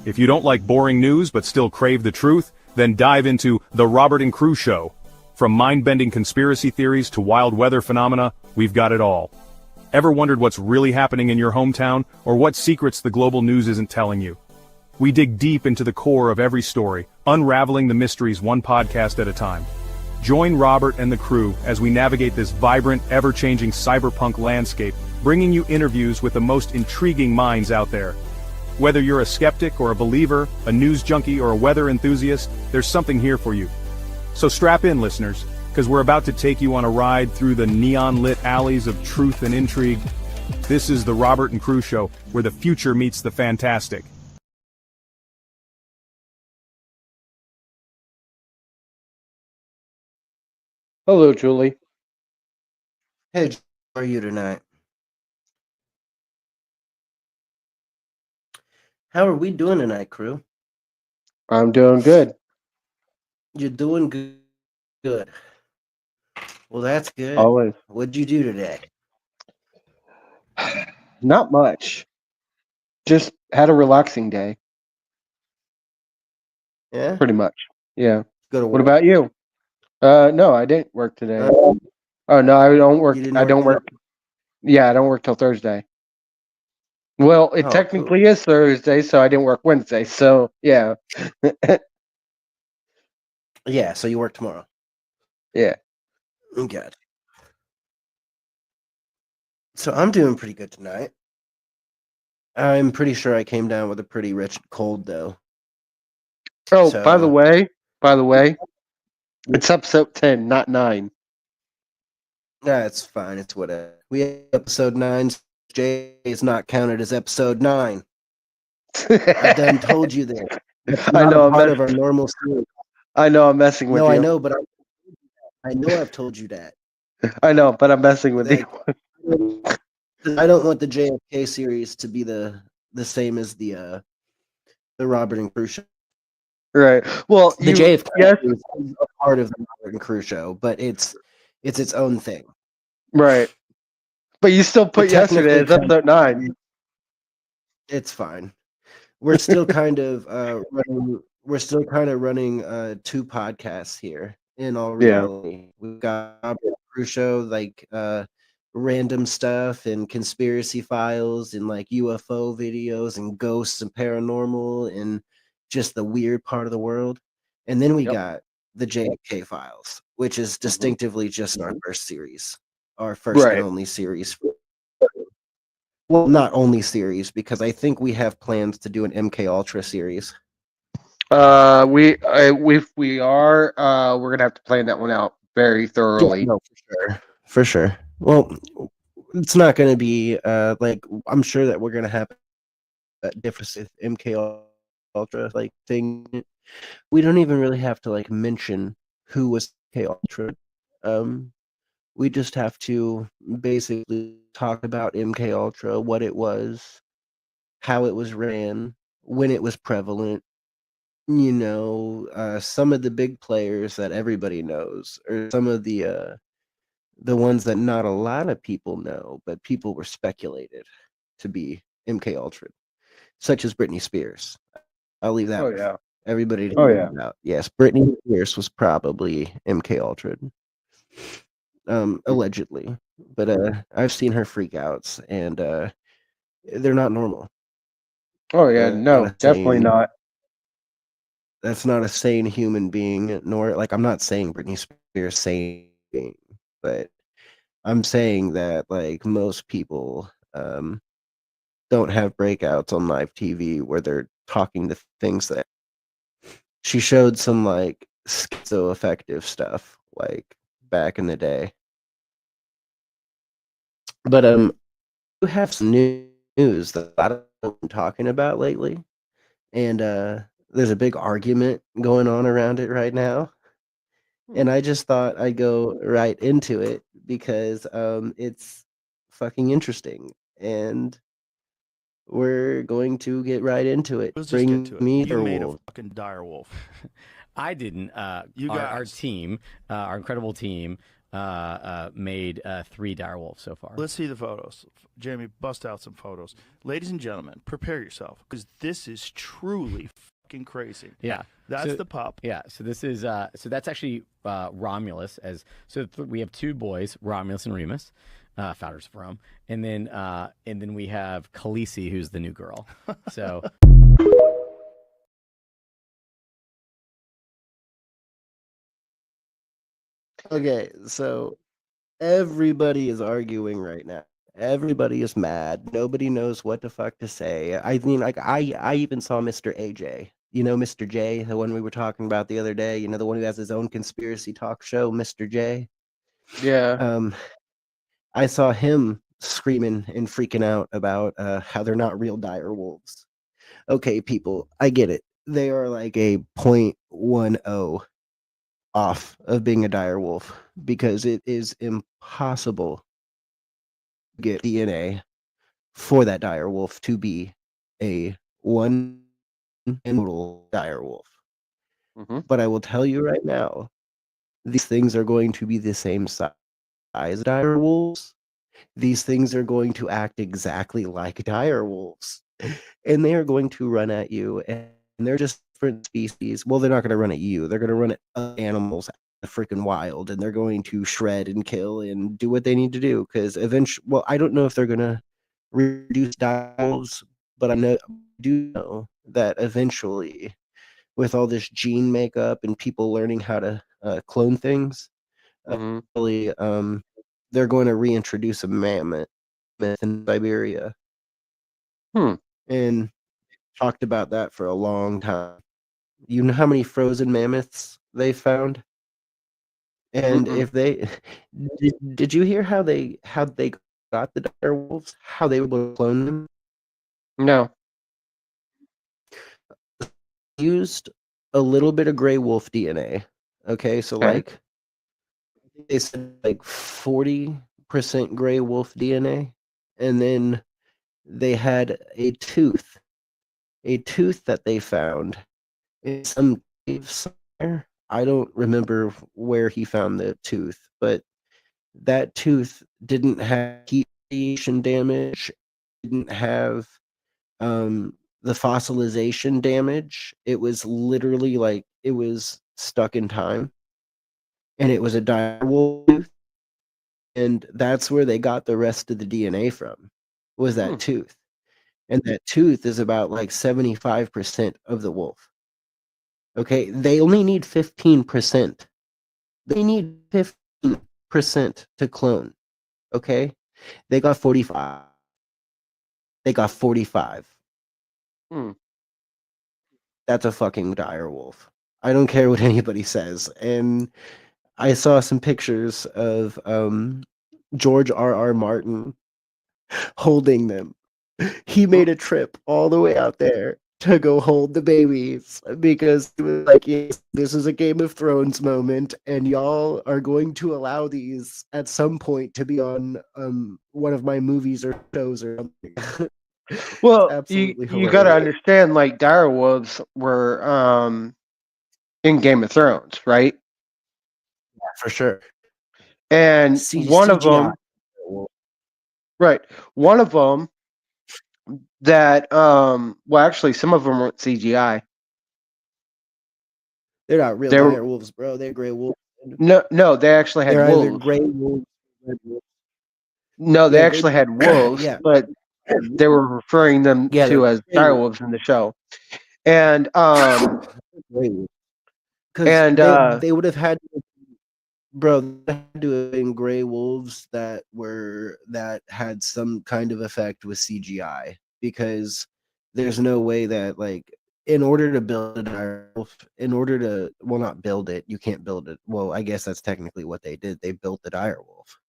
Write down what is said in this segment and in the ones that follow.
If you don't like boring news but still crave the truth, then dive into The Robert and Crew Show. From mind-bending conspiracy theories to wild weather phenomena, we've got it all. Ever wondered what's really happening in your hometown, or what secrets the global news isn't telling you? We dig deep into the core of every story, unraveling the mysteries one podcast at a time. Join Robert and the crew as we navigate this vibrant, ever-changing cyberpunk landscape, bringing you interviews with the most intriguing minds out there. Whether you're a skeptic or a believer, a news junkie or a weather enthusiast, there's something here for you. So strap in, listeners, because we're about to take you on a ride through the neon-lit alleys of truth and intrigue. This is the Robert and Crew Show, where the future meets the fantastic. Hello, Julie. Hey, how are you tonight? How are we doing tonight, crew? I'm doing good. You're doing good. Good. Well, that's good. Always. What'd you do today? Not much. Just had a relaxing day, Yeah? pretty much. Yeah. Go to What work? about you? No, I didn't work today. Uh, Oh no, I don't work. you didn't I don't work work. Yeah, I don't work till Thursday. Well, it Oh, technically is Thursday, so I didn't work Wednesday. So yeah, Yeah, so you work tomorrow. yeah. Gotcha. So I'm doing pretty good tonight. I'm pretty sure I came down with a pretty rich cold, though. Oh, So by the way, it's episode 10, not 9. that's fine. It's whatever. We have episode 9. Jay is not counted as episode 9. I done told you this. It's I not know. a part of our normal series. I know. I'm messing with No, you. I know, but I know I've told you that. I know, but I'm messing with Like, you. I don't want the JFK series to be the same as the Robert and Crew show. Right. Well, The you JFK yes, series is a part of the Robert and Crew show, but it's its own thing. right. But you still put It yesterday as technically episode 9. It's fine. We're still kind of running 2 podcasts here in all Yeah. reality. We've got Robert and Crew show, like random stuff and conspiracy files and like UFO videos and ghosts and paranormal and just the weird part of the world. And then we Yep. got the JFK files, which is distinctively just our first series, our first and Right. only series. Well, not only series, because I think we have plans to do an MK Ultra series. We if we are we're gonna have to plan that one out very Yeah, thoroughly. no, for sure. Well, it's not going to be like I'm sure that we're going to have a difference with MK Ultra like thing. We don't even really have to like mention who was MK Ultra. We just have to basically talk about MK Ultra, what it was, how it was ran, when it was prevalent. Some of the big players that everybody knows, or some of the ones that not a lot of people know, but people were speculated to be MK Ultra, such as Britney Spears. I'll leave that Oh with yeah. everybody to Oh, think yeah. about. Yes, Britney Spears was probably MK Ultra, allegedly. But I've seen her freakouts, and they're not normal. Oh yeah, Not no, a definitely sane. not. That's not a sane human being, nor like I'm not saying Britney Spears sane being, but I'm saying that like most people don't have breakouts on live TV where they're talking to things that she showed some like schizoaffective stuff like back in the day. But we have some news that I've been talking about lately, and there's a big argument going on around it right now. And I just thought I'd go right into it because it's fucking interesting, and we're going to get right into it. Let's just get Bring to it. me You the made a wolf. fucking dire wolf. I didn't. You Our guys. team, our incredible team, made 3 dire wolves so far. Let's see the photos. Jamie, bust out some photos. Ladies and gentlemen, prepare yourself because this is truly fucking crazy. Yeah, That's the pup. Yeah, so this is so that's actually Romulus. We have 2 boys, Romulus and Remus, founders of Rome, and then we have Khaleesi, who's the new girl. So. Okay, so everybody is arguing right now. Everybody is mad. Nobody knows what the fuck to say. I mean, like I even saw Mr. AJ. You know, Mr. J, the one we were talking about the other day. You know, the one who has his own conspiracy talk show, Mr. J. Yeah. I saw him screaming and freaking out about how they're not real dire wolves. Okay, people, I get it. They are like a 0.10 off of being a dire wolf because it is impossible to get DNA for that dire wolf to be a one total dire wolf. Mm-hmm. But I will tell you right now, these things are going to be the same size as dire wolves. These things are going to act exactly like dire wolves, and they are going to run at you, and they're just different species. Well, they're not going to run at you. They're going to run at other animals the freaking wild, and they're going to shred and kill and do what they need to do because eventually, well, I don't know if they're going to reduce dire wolves, but I do know that eventually, with all this gene makeup and people learning how to clone things, Mm-hmm. really, they're going to reintroduce a mammoth in Siberia. And talked about that for a long time. You know how many frozen mammoths they found? And Mm-mm. if they did you hear how they got the dire wolves? How they were able to clone them? No. Used a little bit of gray wolf DNA. Okay, so Okay. like they said like 40% gray wolf DNA, and then they had a tooth that they found in some cave somewhere. I don't remember where he found the tooth, but that tooth didn't have heat radiation damage, didn't have the fossilization damage. It was literally like it was stuck in time, and it was a dire wolf tooth, and that's where they got the rest of the DNA from. Was that tooth? And that tooth is about like 75% of the wolf. Okay, they only need 15%. They need 15% to clone. Okay, they got 45. They got 45. Hmm. That's a fucking dire wolf. I don't care what anybody says. And I saw some pictures of George R. Martin holding them. He made a trip all the way out there to go hold the babies because he was like, yes, this is a Game of Thrones moment, and y'all are going to allow these at some point to be on one of my movies or shows or something. Well, absolutely you got to hilarious. understand, like dire wolves were in Game of Thrones, right? Yeah, for sure. And one of CGI. them, right? One of them that well, actually, some of them weren't CGI. They're not real They were dire wolves, bro. They're gray wolves. no, they actually had They're either wolves. gray wolves or red wolves. No, they Yeah, actually had wolves, yeah. but they were referring them Yeah, they're to as gray dire wolves. wolves in the show. And Gray wolves. Because and they would have had to, bro, they had to have been gray wolves that had some kind of effect with CGI because there's no way that like in order to build a dire wolf, in order to well not build it, you can't build it. Well, I guess that's technically what they did. They built the dire wolf.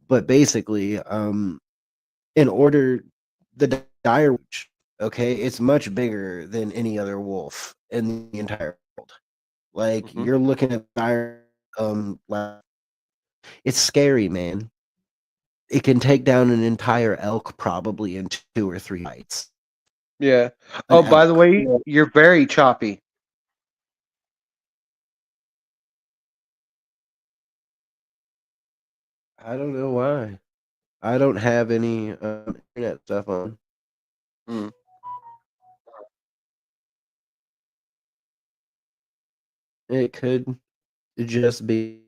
But basically, in order the dire wolf, okay, it's much bigger than any other wolf in the entire world. Like mhm. you're looking at dire like it's scary, man. It can take down an entire elk probably in 2 or 3 bites. Yeah. An Oh, by the elk. way, you're very choppy. I don't know why. I don't have any internet stuff on. Mm. It could just be.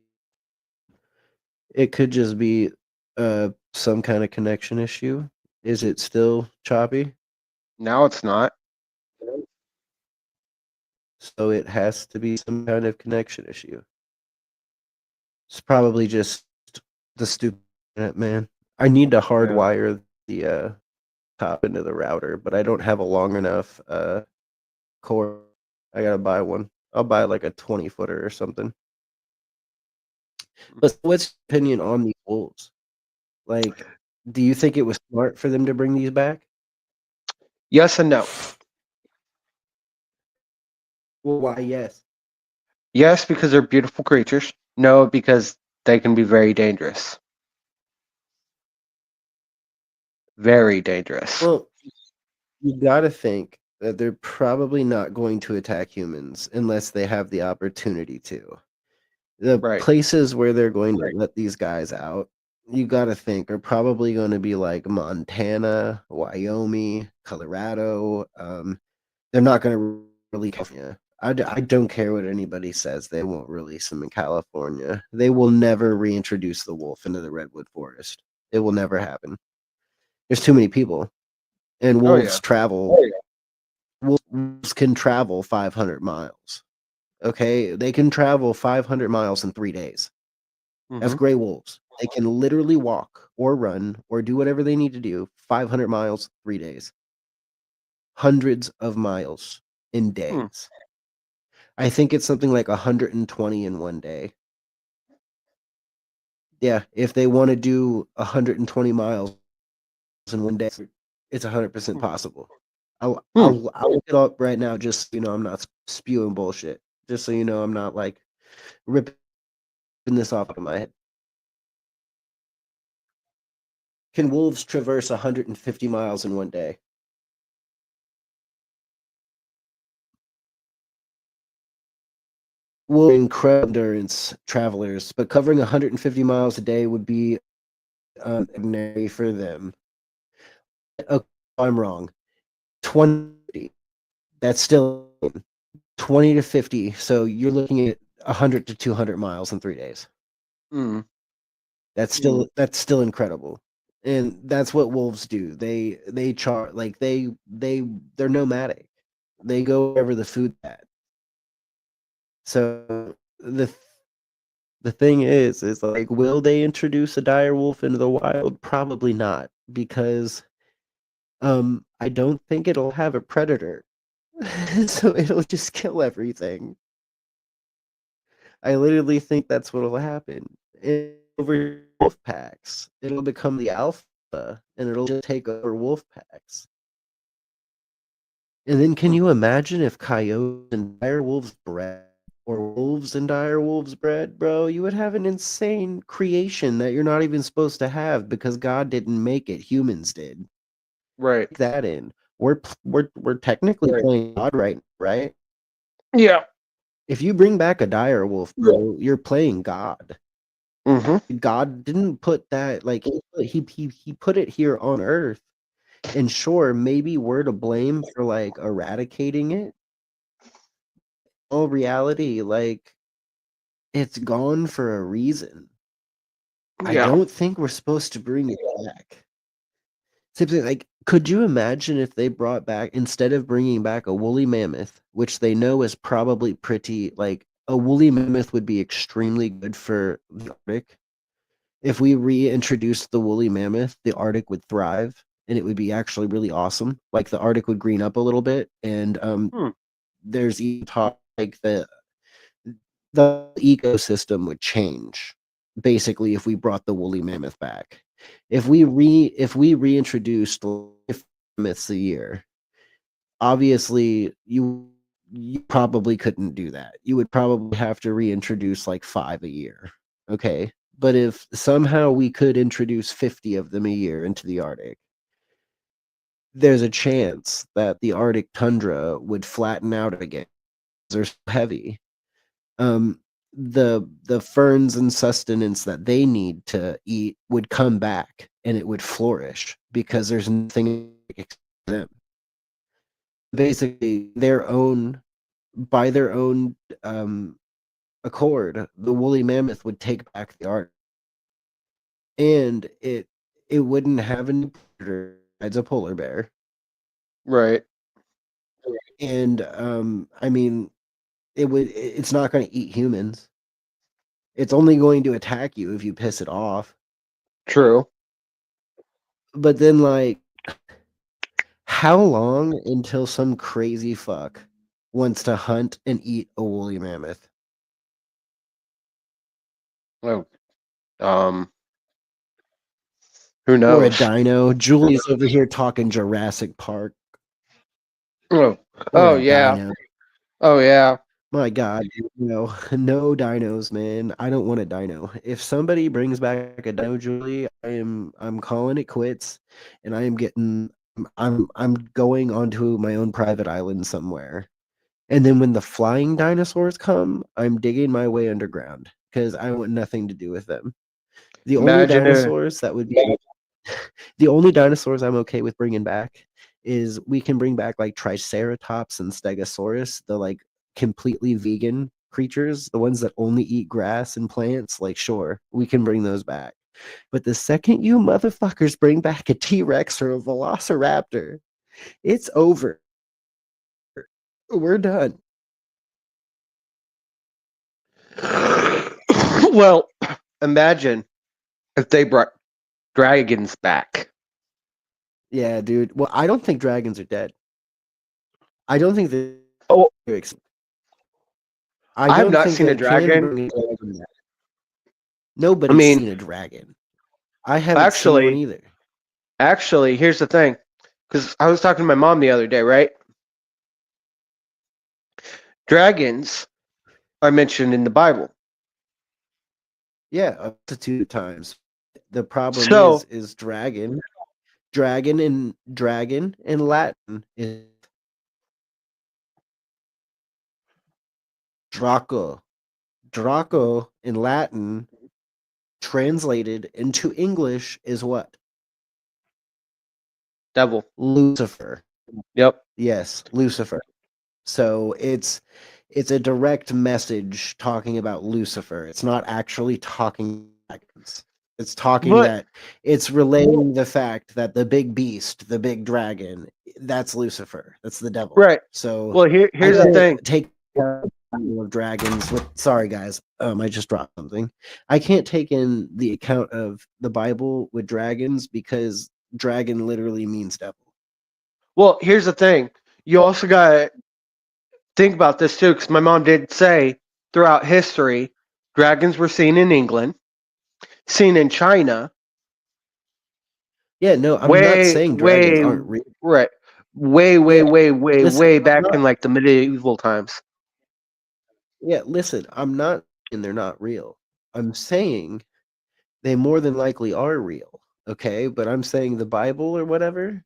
It could just be some kind of connection issue. Is it still choppy? Now it's not. So it has to be some kind of connection issue. It's probably just the stupid internet, man. I need to hardwire the top into the router, but I don't have a long enough cord. I gotta buy one. I'll buy like a 20-footer or something. But what's your opinion on these wolves? Like, do you think it was smart for them to bring these back? Yes and no. Well, why yes? Yes, because they're beautiful creatures. No, because they can be very dangerous. Very dangerous. Well, you gotta think that they're probably not going to attack humans unless they have the opportunity to. The Right. places where they're going to let these guys out, you gotta think, are probably going to be like Montana, Wyoming, Colorado. They're not going to release California. I don't care what anybody says. They won't release them in California. They will never reintroduce the wolf into the redwood forest. It will never happen. There's too many people, and Oh, wolves yeah. travel. Wolves can travel 500 miles. Okay, they can travel 500 miles in 3 days. That's Hmm. gray wolves. They can literally walk or run or do whatever they need to do 500 miles, 3 days. Hundreds of miles in days. I think it's something like 120 in one day. Yeah, if they want to do 120 miles in one day, it's 100% possible. I'll look it up right now just so you know I'm not spewing bullshit. Just so you know I'm not like ripping this off of my head. Can wolves traverse 150 miles in one day? Will incredible endurance travelers, but covering 150 miles a day would be ordinary for them. Okay, I'm wrong. 20. That's still 20 to 50. So you're looking at 100 to 200 miles in 3 days. Mm. That's still incredible, and that's what wolves do. They char like they're nomadic. They go wherever the food's at. So the thing is like, will they introduce a dire wolf into the wild? Probably not, because I don't think it'll have a predator. So it'll just kill everything. I literally think that's what'll happen. Over wolf packs, it'll become the alpha, and it'll just take over wolf packs. And then, can you imagine if coyotes and dire wolves bred, or wolves and dire wolves bred, bro? You would have an insane creation that you're not even supposed to have because God didn't make it; humans did. Right. Take that in. We're technically playing God, right? Yeah. If you bring back a dire wolf, bro, you're playing God. Mm-hmm. God didn't put that, like, he put it here on Earth, and sure, maybe we're to blame for like eradicating it. In all reality, like, it's gone for a reason. I Yeah. don't think we're supposed to bring it back. Simply, like, could you imagine if they brought back, instead of bringing back a woolly mammoth, which they know is probably pretty, like, a woolly mammoth would be extremely good for the Arctic. If we reintroduced the woolly mammoth, the Arctic would thrive, and it would be actually really awesome. Like, the Arctic would green up a little bit, and there's even talk like the ecosystem would change. Basically, if we brought the woolly mammoth back, if we reintroduced mammoths a year, obviously you probably couldn't do that. You would probably have to reintroduce like 5 a year. Okay. But if somehow we could introduce 50 of them a year into the Arctic, there's a chance that the Arctic tundra would flatten out again. They're so heavy. the ferns and sustenance that they need to eat would come back and it would flourish because there's nothing except them. Basically, by their own accord, the woolly mammoth would take back the art, and it wouldn't have any predator besides a polar bear. Right. And I mean, it's not going to eat humans. It's only going to attack you if you piss it off. True. But then, like, how long until some crazy fuck wants to hunt and eat a woolly mammoth? Oh, who Or a knows? dino? Julie's over here talking Jurassic Park. Oh, Or oh a yeah. dino. Oh yeah. My God, no dinos, man. I don't want a dino. If somebody brings back a dino, Julie, I'm calling it quits, and I'm going onto my own private island somewhere. And then when the flying dinosaurs come, I'm digging my way underground because I want nothing to do with them. The only Imagine dinosaurs that would be the only dinosaurs I'm okay with bringing back is we can bring back like Triceratops and Stegosaurus, the like completely vegan creatures, the ones that only eat grass and plants. Like, sure, we can bring those back. But the second you motherfuckers bring back a T-Rex or a Velociraptor, it's over. We're done. well, imagine if they brought dragons back. Yeah, dude. Well, I don't think dragons are dead. I don't think they're Oh, I have don't not think seen a they can dragon. bring a dragon back. Nobody's I mean, seen a dragon. I haven't seen one either. Actually, here's the thing, because I was talking to my mom the other day, right? Dragons are mentioned in the Bible. Yeah, up to 2 times. The problem So, is dragon. Dragon in Latin is Draco. Draco in Latin translated into English is what? devil. Lucifer. Yep. Yes, Lucifer. So it's a direct message talking about Lucifer. It's not actually talking dragons. It's talking But that it's relaying the fact that the big beast, the big dragon, that's Lucifer. That's the devil. right. So Well, I here's the can't thing. take account of dragons with sorry guys. I just dropped something. I can't take in the account of the Bible with dragons because dragon literally means devil. Well, here's the thing. You also got to think about this too, because my mom did say throughout history, dragons were seen in England, seen in China. Yeah, no, I'm not saying dragons Way, aren't real. right. Way, Yeah, listen, way I'm back not in like the medieval times. yeah, listen, I'm not saying they're not real. I'm saying they more than likely are real, okay? But I'm saying the Bible or whatever,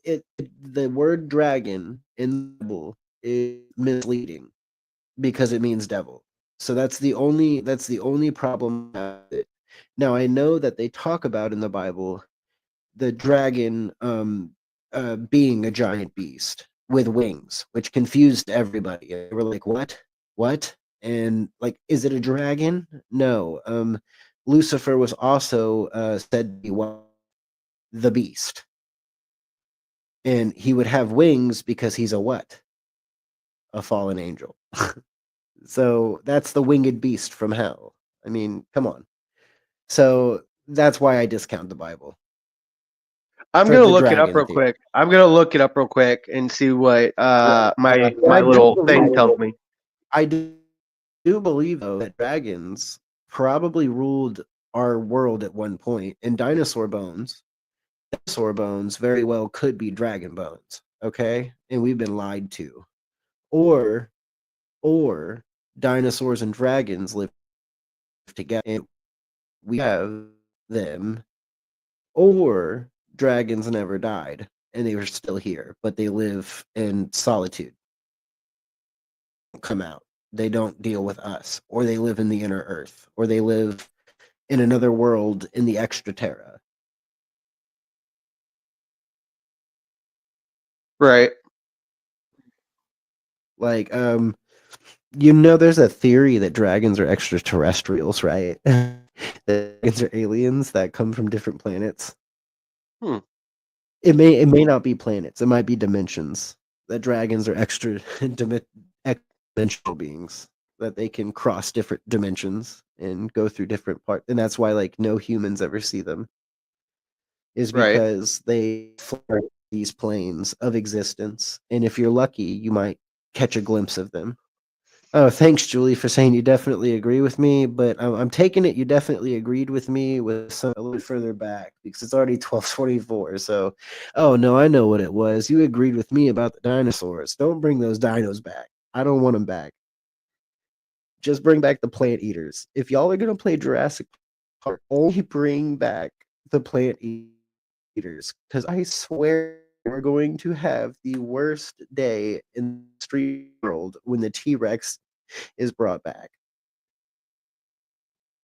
the word dragon in the Bible is misleading because it means devil. So that's the only problem with it. Now I know that they talk about in the Bible the dragon being a giant beast with wings, which confused everybody. They were like, "What? What?" And like, is it a dragon? No. Lucifer was also said to be the beast, and he would have wings because he's a what? A fallen angel. So that's the winged beast from hell. I mean, come on. So that's why I discount the Bible I'm for gonna the look it up dragon real theory. quick. I'm gonna look it up real quick and see what my And I do little thing believe tells me. I do believe though that dragons probably ruled our world at one point, and dinosaur bones very well could be dragon bones. Okay, and we've been lied to, or dinosaurs and dragons live together, and we have them, or dragons never died and they were still here, but they live in solitude. Come out. They don't deal with us, or they live in the inner earth, or they live in another world in the extra terra. Right. Like, you know, there's a theory that dragons are extraterrestrials, right? Dragons are aliens that come from different planets. Hmm. It may not be planets. It might be dimensions. That dragons are dimensional beings that they can cross different dimensions and go through different parts. And that's why like no humans ever see them. Is Right. because they flirt these planes of existence, and if you're lucky, you might catch a glimpse of them. Oh, thanks, Julie, for saying you definitely agree with me. But I'm taking it you definitely agreed with me with some a little further back because it's already 12:44. So, oh no, I know what it was. You agreed with me about the dinosaurs. Don't bring those dinos back. I don't want them back. Just bring back the plant eaters. If y'all are gonna play Jurassic Park, only bring back the plant eaters, because I swear we're going to have the worst day in the street world when the T-Rex is brought back.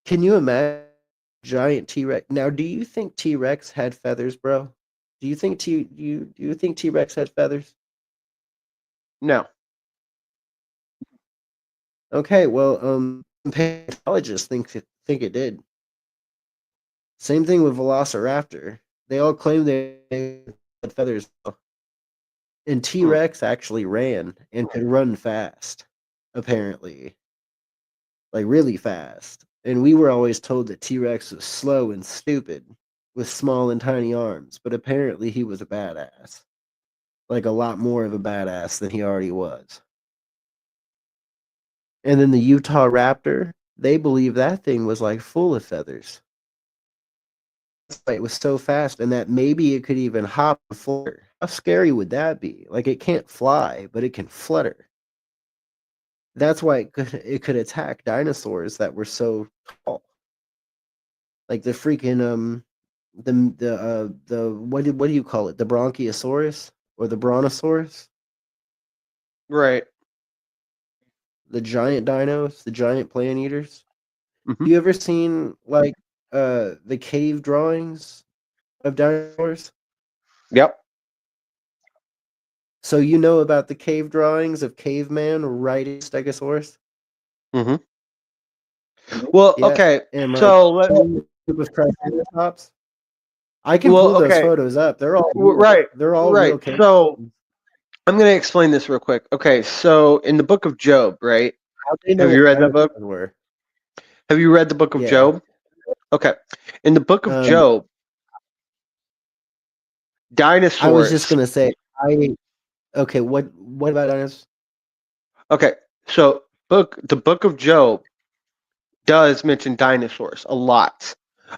Can you imagine giant T-Rex? Now, do you think T-Rex had feathers, bro? Do you think T-Rex had feathers? No. Okay, well, paleontologists think it did. Same thing with Velociraptor. They all claim they had feathers, and Hmm. T-Rex actually ran and could run fast, apparently, like really fast. And we were always told that T-Rex was slow and stupid with small and tiny arms, but apparently he was a badass. Like a lot more of a badass than he already was. And then the Utah Raptor, they believe that thing was like full of feathers. That's why it was so fast, and that maybe it could even hop and flutter. How scary would that be? Like it can't fly, but it can flutter. That's why it could attack dinosaurs that were so tall. Like the freaking the what do you call it? The Bronchiosaurus or the Brontosaurus? Right. The giant dinos, the giant plant eaters. Hmm. You ever seen like the cave drawings of dinosaurs? Yep. So you know about the cave drawings of caveman riding Stegosaurus? Hmm. Well, Yeah, okay. and like So let. group of Triceratops. I can Well, pull those okay. photos up. They're all real. Right. They're all Right. real cave. So I'm going to explain this real quick. Okay. So in the book of Job, right? How they know Have what you read that book? dinosaurs were? Have you read the book of Yeah. Job? Okay. In the book of Um, Job, I was just dinosaurs. gonna say, I okay. What about dinosaurs? Okay. So the book of Job does mention dinosaurs a lot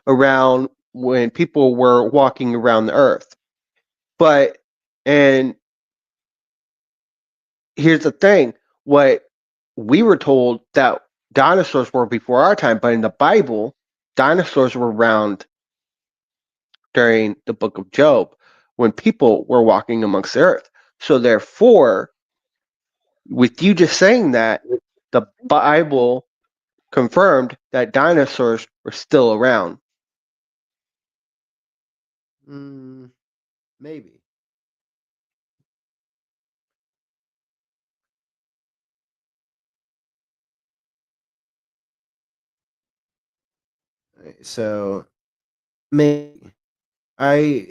around when people were walking around the earth. But and here's the thing, what we were told that dinosaurs were before our time, but in the Bible, dinosaurs were around during the book of Job when people were walking amongst the earth. So therefore, with you just saying that, the Bible confirmed that dinosaurs were still around. Maybe. So maybe I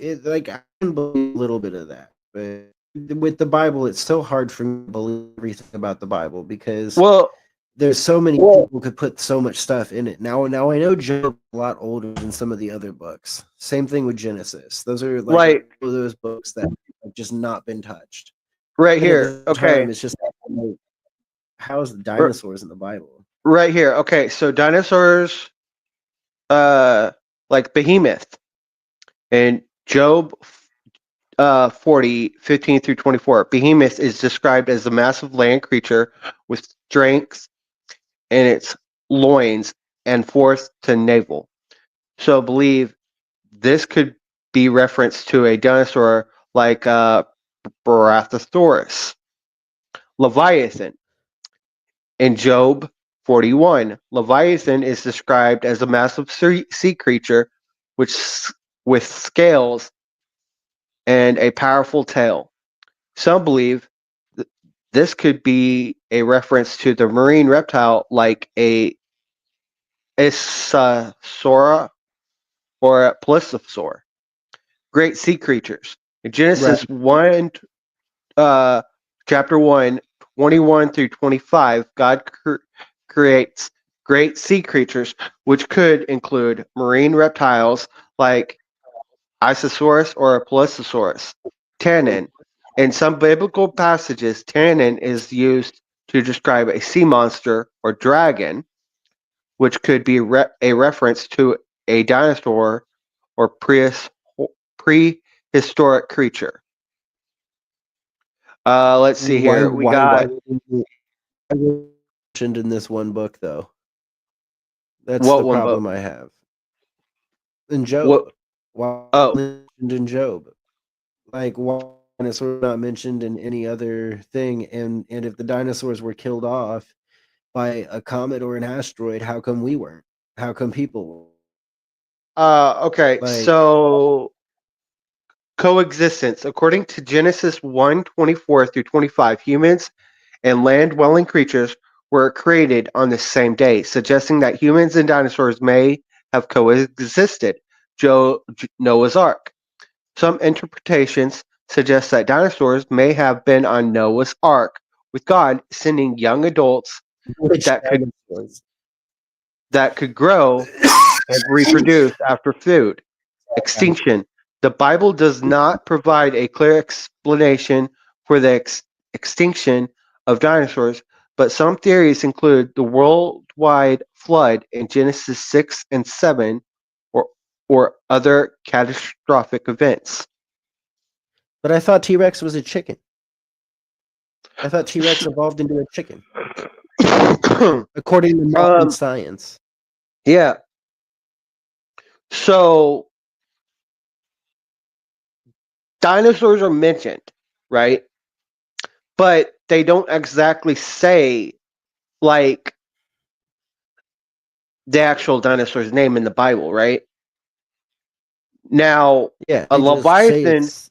can believe a little bit of that, but with the Bible, it's so hard for me to believe everything about the Bible because Well, there's so many people could put so much stuff in it. Now I know Job's a lot older than some of the other books. Same thing with Genesis. Those are like like one of those books that have just not been touched. right But at here. the same Okay. time, it's just like, how's the r- dinosaurs in the Bible? Right here. Okay. So dinosaurs, like Behemoth and Job 40:15 through 24. Behemoth is described as a massive land creature with strength in its loins and force to navel. So believe this could be reference to a dinosaur like Brachiosaurus. Leviathan In Job 41, Leviathan is described as a massive sea creature with scales and a powerful tail. Some believe this could be a reference to the marine reptile like a Isasaur or a Plesiosaur, great sea creatures. In Genesis 1, chapter 1, 21 through 25, God creates great sea creatures, which could include marine reptiles like Isosaurus or Plesiosaurus. Tannin. In some biblical passages, tannin is used to describe a sea monster or dragon, which could be a reference to a dinosaur or prehistoric creature. Let's see here. We got mentioned in this one book, though. That's what the one problem book? I have. In Job. What? Why Oh, mentioned in Job? Like, why dinosaurs not mentioned in any other thing? And if the dinosaurs were killed off by a comet or an asteroid, how come we weren't? How come people were? okay. Like, So coexistence. According to Genesis 1:24 through 25, humans and land-dwelling creatures were created on the same day, suggesting that humans and dinosaurs may have coexisted. Noah's Ark. Some interpretations suggest that dinosaurs may have been on Noah's Ark, with God sending young adults which that could dinosaurs? grow and reproduce after food. Extinction. The Bible does not provide a clear explanation for the extinction of dinosaurs, but some theories include the worldwide flood in Genesis 6 and 7 or other catastrophic events. But I thought T-Rex was a chicken. I thought T-Rex evolved into a chicken, according to modern science. Yeah. So dinosaurs are mentioned, right? But they don't exactly say like the actual dinosaur's name in the Bible, right? Now, Yeah, a they just say leviathan, it's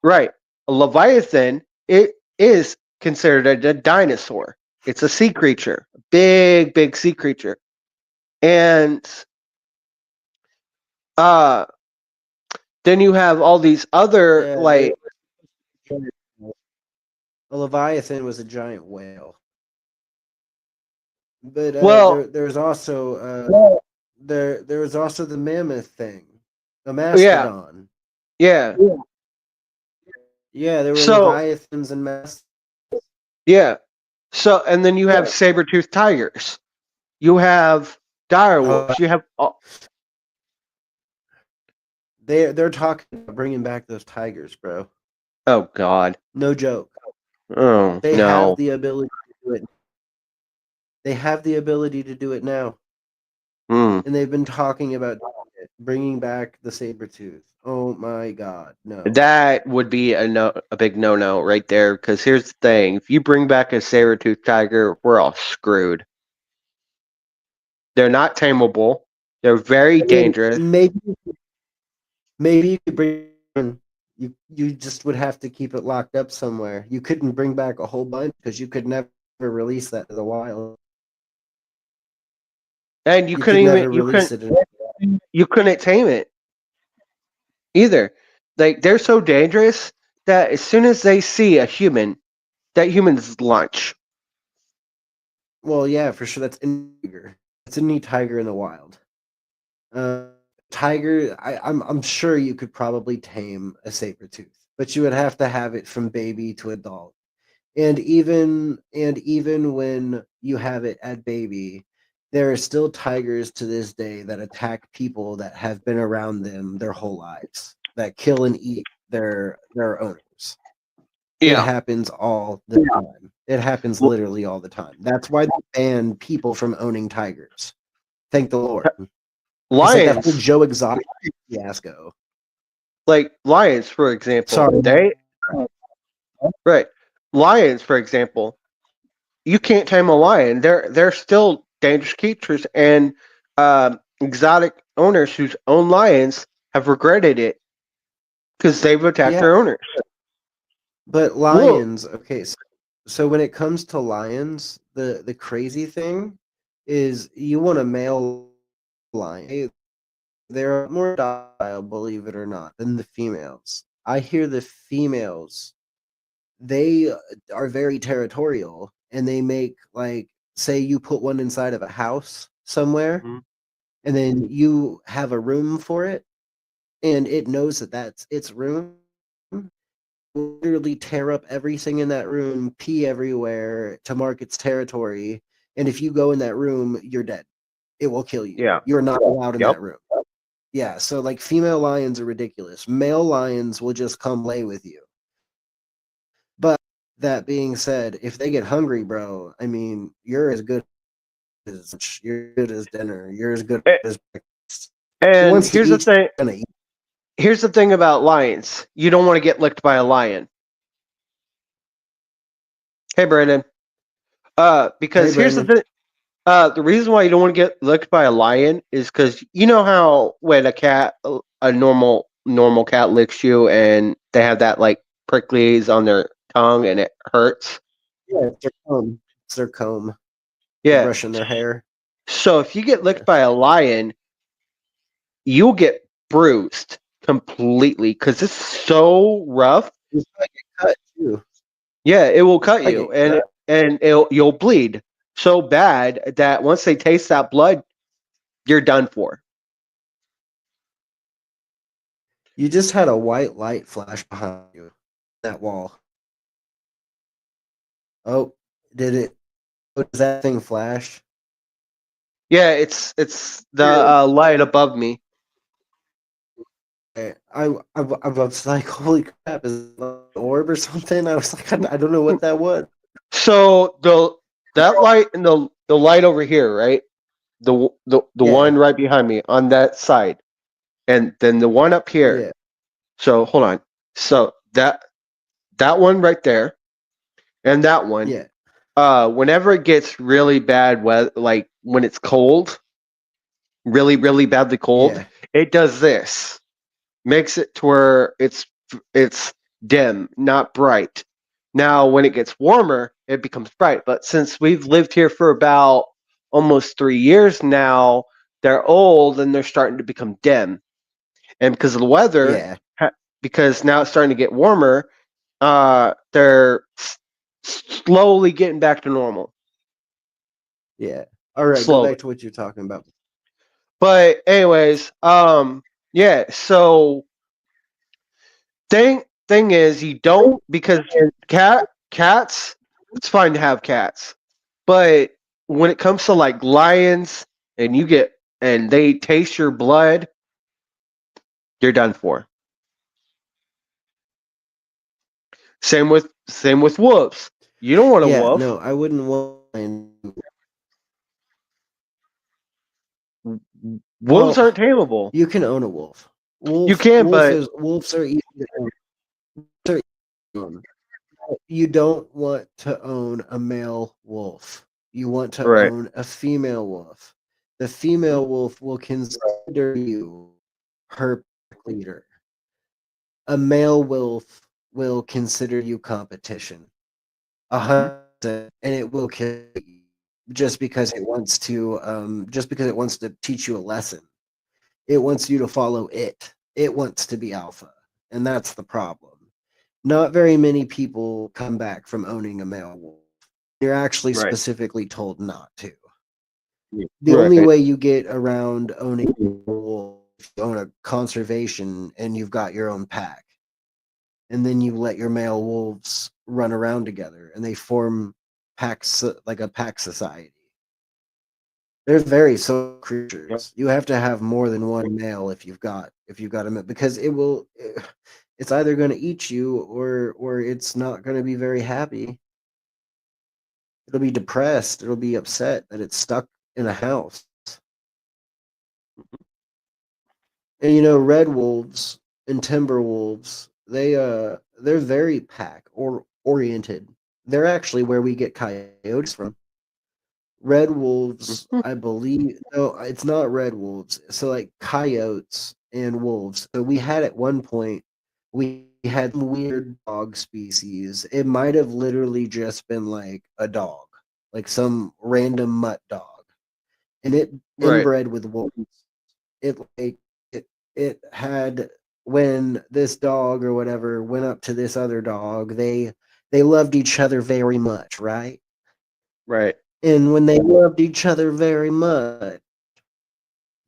right? A leviathan, it is considered a dinosaur. It's a sea creature, big, big sea creature, and then you have all these other like, a leviathan was a giant whale. But well, there's also there was also the mammoth thing, the yeah, mastodon. yeah. Yeah, there were So leviathans and mastodons. yeah, so and then you have saber-toothed tigers. You have dire wolves. You have They're talking about bringing back those tigers, bro. oh god. No joke. Oh They have no. the ability to do it. They have the ability to do it now, Mm. and they've been talking about bringing back the saber tooth. Oh my god, no. That would be a big no right there. Because here's the thing: if you bring back a saber-toothed tiger, we're all screwed. They're not tameable. They're very dangerous. Maybe you could bring. You just would have to keep it locked up somewhere. You couldn't bring back a whole bunch because you could never release that to the wild. And you You couldn't could even never release it. you couldn't tame it either. Like they're so dangerous that as soon as they see a human, that human's lunch. Well, yeah, for sure. That's any tiger. It's any tiger in the wild. Tiger, I'm sure you could probably tame a saber tooth, but you would have to have it from baby to adult. And even when you have it at baby, there are still tigers to this day that attack people that have been around them their whole lives, that kill and eat their owners. It happens all the time. It happens literally all the time. That's why they ban people from owning tigers. Thank the Lord. It's like that whole Lions, Joe Exotic fiasco. like lions, for example, Sorry. right. Lions, for example, you can't tame a lion. They're still dangerous creatures, and exotic owners who own lions have regretted it because they've attacked Yeah, their owners. but Well, lions, okay, so when it comes to lions, the crazy thing is you want a male lion. They're more docile, believe it or not, than the females. I hear the females, they are very territorial, and they make, like, say you put one inside of a house somewhere, Mhm. and then you have a room for it, and it knows that that's its room, literally tear up everything in that room, pee everywhere to mark its territory. And if you go in that room, you're dead. It will kill you. Yeah. You're not allowed in Yep. that room. Yeah, so like female lions are ridiculous. Male lions will just come lay with you. But that being said, if they get hungry, bro, I mean, you're as good as lunch, you're good as dinner, you're as good A- as breakfast. It And wants to here's the eat, thing. it's gonna eat. Here's the thing about lions. You don't want to get licked by a lion. Hey, Brandon. Hey, Because here's the Brandon. thing. The reason why you don't want to get licked by a lion is because you know how when a normal cat licks you, and they have that like pricklies on their tongue, and it hurts. Yeah, it's their comb. It's their comb. They're Yeah. brushing their hair. So if you get Yeah. licked by a lion, you'll get bruised completely because it's so rough. You might get cut too. Yeah, it will cut I you, get and cut. you'll bleed so bad that once they taste that blood, you're done for. You just had a white light flash behind you. That wall. Oh, did it? Oh, does that thing flash? Yeah, it's the light above me. I was like, holy crap, is it an orb or something? I was like, I don't know what that was. So that light and the light over here, right? The Yeah, one right behind me on that side, and then the one up here. yeah, So hold on. So that one right there, and that one. yeah, Whenever it gets really bad weather, like when it's cold, really badly cold, yeah, it does this. Makes it to where it's dim, not bright. Now, when it gets warmer, it becomes bright. But since we've lived here for about almost 3 years now, they're old and they're starting to become dim. And because of the weather, yeah, because now it's starting to get warmer, they're slowly getting back to normal. yeah. All right, go Slowly. back to what you're talking about. But anyways, yeah. So thing is, you don't because cats. It's fine to have cats, but when it comes to like lions, and they taste your blood, you're done for. Same with wolves. You don't want a Yeah, wolf. no, I wouldn't want. Wolves Well, aren't tameable. you can own a wolf. You can, but Wolves are easy to own. They're easy to own. You don't want to own a male wolf. You want to right, own a female wolf. The female wolf will consider you her leader. A male wolf will consider you competition. 100%, and it will kill you just because it wants to teach you a lesson. It wants you to follow it. It wants to be alpha, and that's the problem. Not very many people come back from owning a male wolf. You're actually right, specifically told not to. The only right. way you get around owning a wolf, you own a conservation and you've got your own pack. And then you let your male wolves run around together and they form packs, like a pack society. They're very social Yep. creatures. You have to have more than one male if you've got a male, because it's either going to eat you or it's not going to be very happy. It'll be depressed. It'll be upset that it's stuck in a house. And red wolves and timber wolves, they're very pack or oriented. they're actually where we get coyotes from. Red wolves, Mhm. I believe. No, it's not red wolves. So like coyotes and wolves. So we had at one point, we had some weird dog species. It might have literally just been like a dog, like some random mutt dog, and it Right. inbred with wolves. It like it had when this dog or whatever went up to this other dog, they loved each other very much, right? Right. And when they loved each other very much,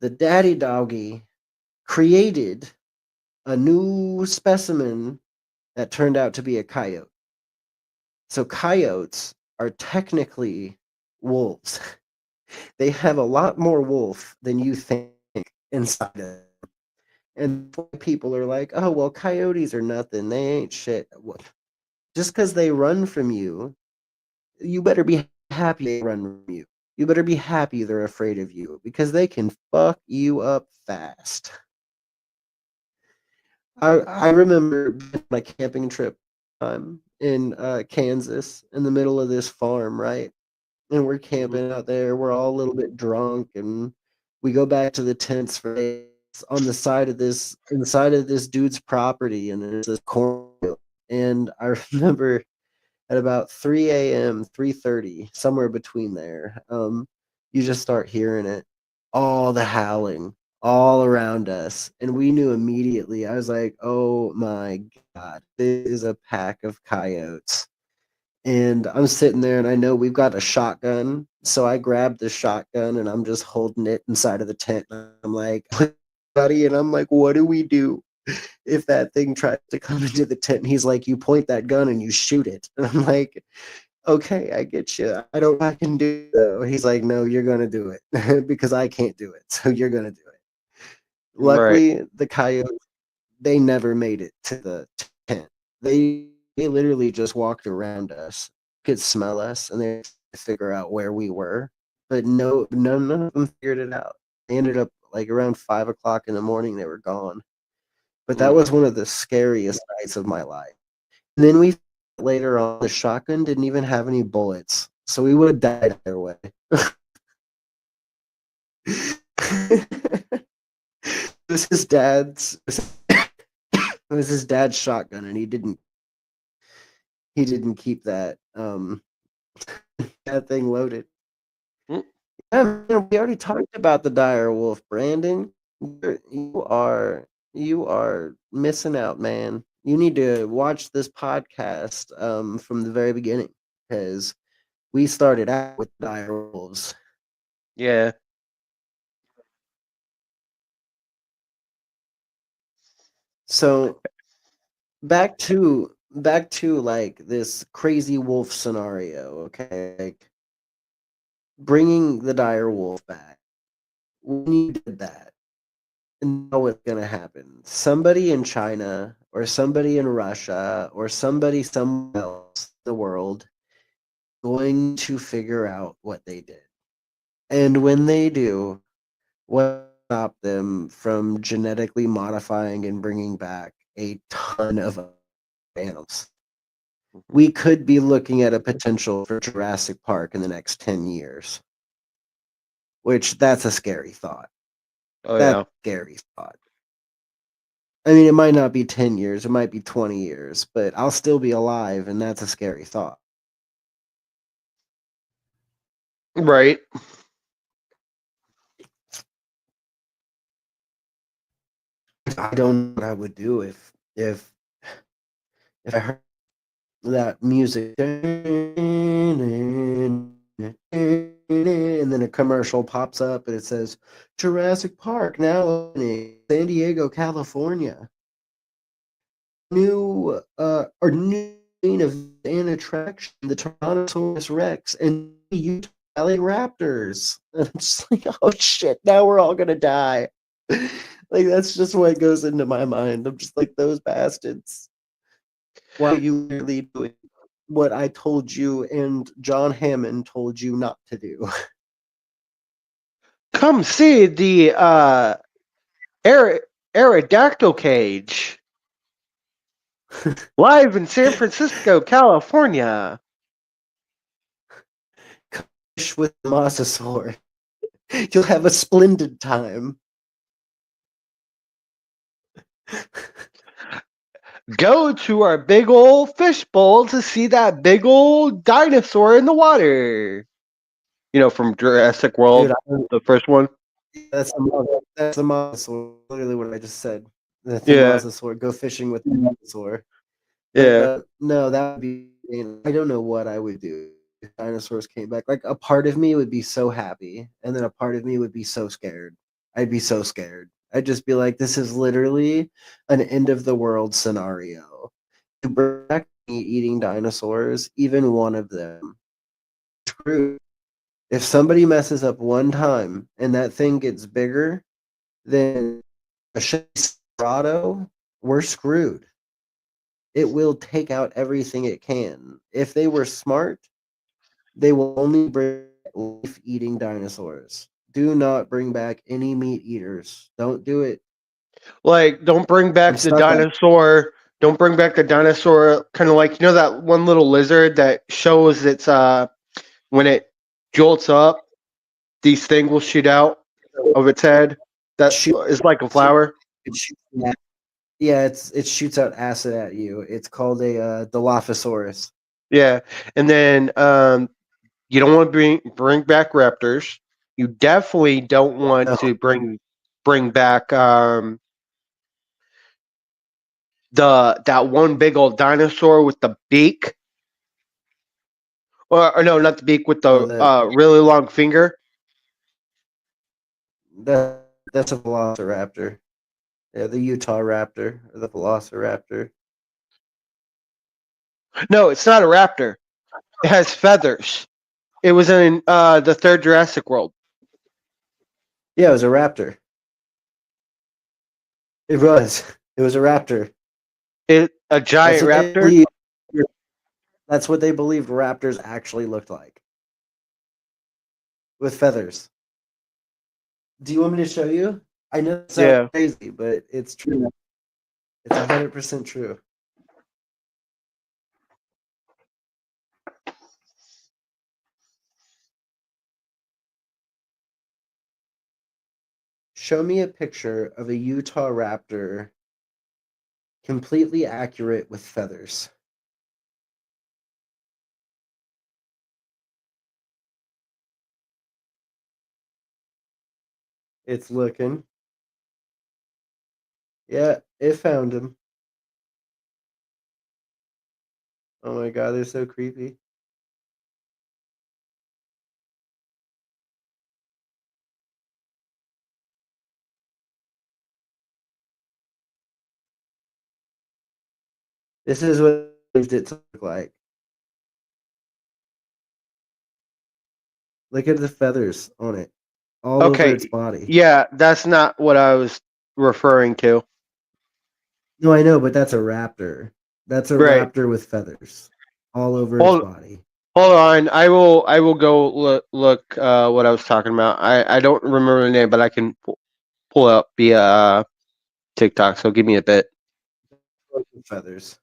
the daddy doggy created a new specimen that turned out to be a coyote. So coyotes are technically wolves. They have a lot more wolf than you think inside of them. And people are like, oh, well, coyotes are nothing. They ain't shit. Just because they run from you, you better be happy they run from you. You better be happy they're afraid of you because they can fuck you up fast. I remember my camping trip in Kansas in the middle of this farm, right? And we're Mhm. camping out there. We're all a little bit drunk, and we go back to the tents for days on the side of this inside of this dude's property, and there's this cornfield. And I remember at about 3 a.m., 3:30, somewhere between there, you just start hearing it, all the howling all around us. And we knew immediately. I was like, oh my God, this is a pack of coyotes. And I'm sitting there and I know we've got a shotgun. So I grabbed the shotgun and I'm just holding it inside of the tent. I'm like, buddy, and I'm like, what do we do if that thing tries to come into the tent? And he's like, you point that gun and you shoot it. And I'm like, okay, I get you. I don't know if I can do it though. He's like, no, you're gonna do it because I can't do it. So you're gonna do it. Right. Luckily, the coyotes, they never made it to the tent. They literally just walked around us, could smell us, and they figure out where we were. But no, none of them figured it out. They ended up like around 5 o'clock in the morning. They were gone. But that Mm. was one of the scariest nights of my life. And then we later on the shotgun didn't even have any bullets, so we would have died either way. This is dad's. It was his dad's shotgun, and he didn't keep that that thing loaded. Mm. Yeah, man, we already talked about the dire wolf, Brandon. You are missing out, man. You need to watch this podcast from the very beginning because we started out with dire wolves. Yeah. So back to like this crazy wolf scenario, okay? Like bringing the dire wolf back. When you did that, and know what's gonna happen. Somebody in China or somebody in Russia or somebody somewhere else in the world going to figure out what they did. And when they do, what stop them from genetically modifying and bringing back a ton of animals? We could be looking at a potential for Jurassic Park in the next 10 years, which that's a scary thought. Oh That's yeah. a scary thought. I mean, it might not be 10 years, it might be 20 years, but I'll still be alive, and that's a scary thought. Right. I don't know what I would do if I heard that music and then a commercial pops up and it says Jurassic Park now opening San Diego, California. New an attraction, the Tyrannosaurus Rex and the Utah Valley Raptors. And I'm just like, oh shit, now we're all gonna die. Like that's just what goes into my mind. I'm just like those bastards. Why are you really doing what I told you and John Hammond told you not to do? Come see the Aerodactyl cage live in San Francisco, California. fish with the mosasaur. You'll have a splendid time. Go to our big old fish bowl to see that big old dinosaur in the water. You know, from Jurassic World, Dude, the first one. that's a mosasaur. Literally what I just said. That's a Yeah, mosasaur. Go fishing with the mosasaur. Like, yeah. no, that would be. I don't know what I would do if dinosaurs came back. Like, a part of me would be so happy, and then a part of me would be so scared. I'd be so scared. I'd just be like, this is literally an end of the world scenario. To bring back eating dinosaurs, even one of them, screwed. If somebody messes up one time and that thing gets bigger than a Colorado, we're screwed. It will take out everything it can. If they were smart, they will only bring life-eating dinosaurs. Do not bring back any meat eaters. Don't do it. Like, don't bring I'm back the stuck on. dinosaur. Don't bring back the dinosaur. Kind of like, you know, that one little lizard that shows its when it jolts up, these things will shoot out of its head. That Shoot, is like a flower. it shoots yeah, it shoots out acid at you. It's called a Dilophosaurus. Yeah, and then you don't want to bring back raptors. You definitely don't want No, to bring back that one big old dinosaur with the beak, or no, not the beak, with the that really long finger. that's a Velociraptor. Yeah, the Utah Raptor or the Velociraptor. No, it's not a raptor. It has feathers. It was in the third Jurassic World. Yeah, it was a raptor. It was. It was a raptor. A That's giant what they raptor. believe. That's what they believed raptors actually looked like, with feathers. Do you want me to show you? I know it sounds Yeah. crazy, but it's true. It's 100% true. Show me a picture of a Utah raptor completely accurate with feathers. It's looking. Yeah, it found him. Oh my god, they're so creepy. This is what it to look like. Look at the feathers on it, all over its Okay. body. Yeah, that's not what I was referring to. No, I know, but that's a raptor. That's a Right. raptor with feathers all over its Hold body. hold on. I will go look what I was talking about. I don't remember the name, but I can pull up via TikTok. So give me a bit. Feathers.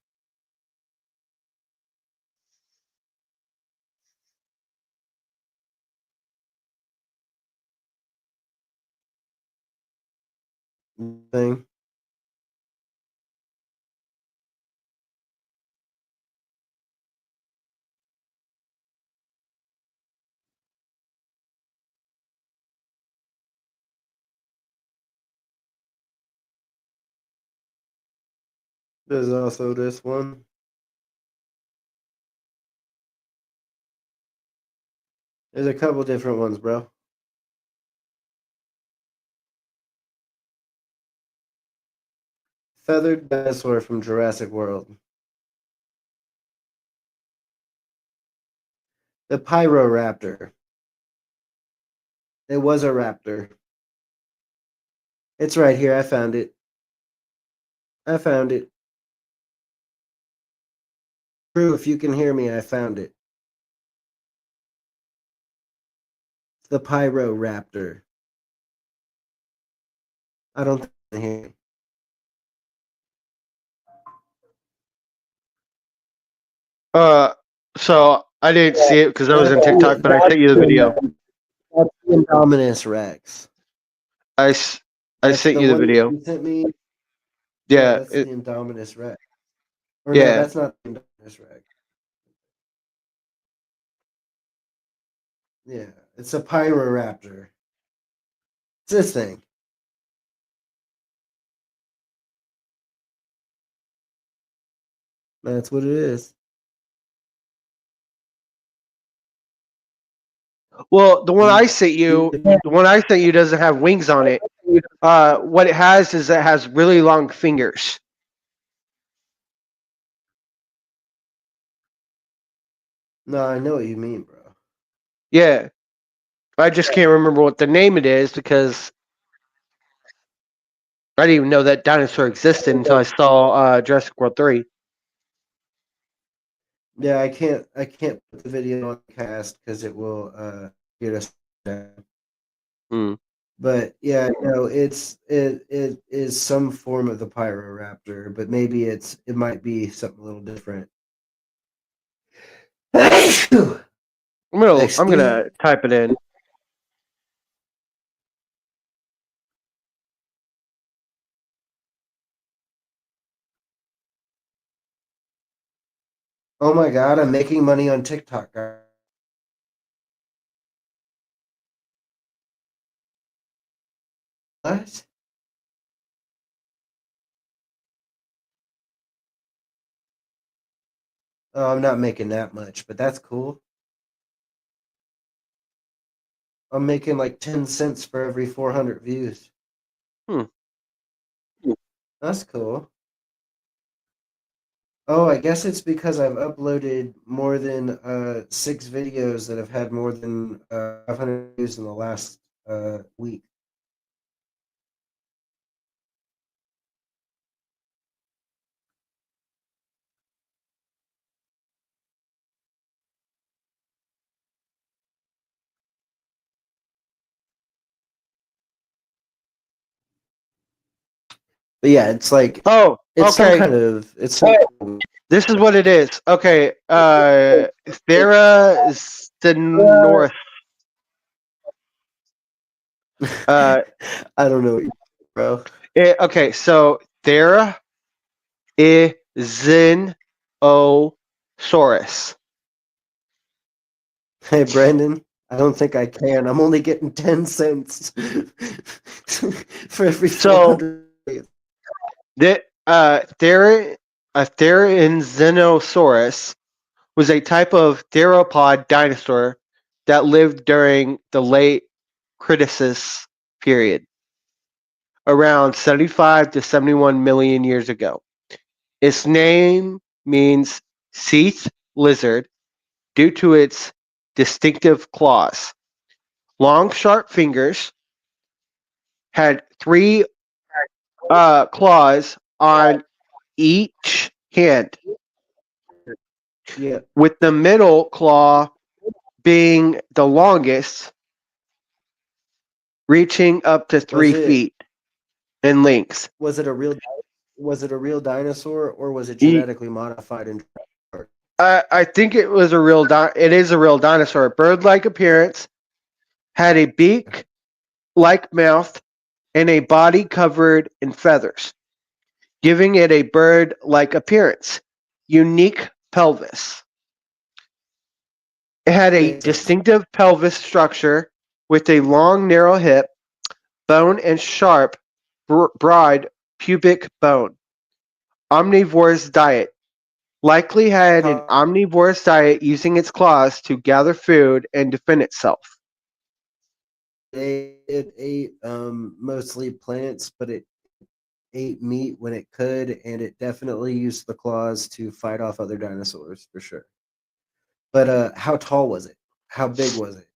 Thing. There's also this one. There's a couple different ones, bro. Feathered dinosaur from Jurassic World. The Pyroraptor. It was a raptor. It's right here. I found it. I found it. True, if you can hear me, I found it. It's the Pyroraptor. I don't think I can hear me. So I didn't see it because I was in TikTok, but I sent you the video. That's the Indominus Rex. I That's sent the you the one video. you sent me. Yeah, Yeah, that's the Indominus Rex. Or no, yeah. that's not the Indominus Rex. Yeah, it's a Pyroraptor. It's this thing. That's what it is. Well, the one I sent you doesn't have wings on it. What it has is it has really long fingers. No, I know what you mean, bro. Yeah, I just can't remember what the name it is because I didn't even know that dinosaur existed until I saw Jurassic World 3. Yeah, I can't put the video on the cast because it will get us down. Hmm. But yeah, no, it is some form of the Pyroraptor, but maybe it might be something a little different. I'm Excuse gonna type it in. Oh my god, I'm making money on TikTok. What? Oh, I'm not making that much, but that's cool. I'm making like 10 cents for every 400 views. Hmm. That's cool. Oh, I guess it's because I've uploaded more than 6 videos that have had more than 500 views in the last week. But yeah, it's like Oh, it's some okay. kind of it's some This is what it is. Okay, Thera Stenoris. Uh, I don't know, bro. okay, so Thera Izinosaurus. Hey, Brandon, I don't think I can. I'm only getting 10 cents for every So 400. the Therizinosaurus was a type of theropod dinosaur that lived during the late Cretaceous period, around 75 to 71 million years ago. Its name means seat lizard due to its distinctive claws. Long, sharp fingers had three claws on each hand, Yeah. with the middle claw being the longest, reaching up to Was 3 it feet in length. was it a real dinosaur or was it E- genetically modified and I think it was it is a real dinosaur. Bird-like appearance, had a beak-like mouth, and a body covered in feathers, giving it a bird-like appearance. Unique pelvis. It had a makes sense? distinctive pelvis structure with a long, narrow hip, bone, and sharp, broad pubic bone. Omnivorous diet. Likely had an How omnivorous diet using its claws to gather food and defend itself. it ate mostly plants, but it ate meat when it could, and it definitely used the claws to fight off other dinosaurs for sure. But how tall was it? How big was it?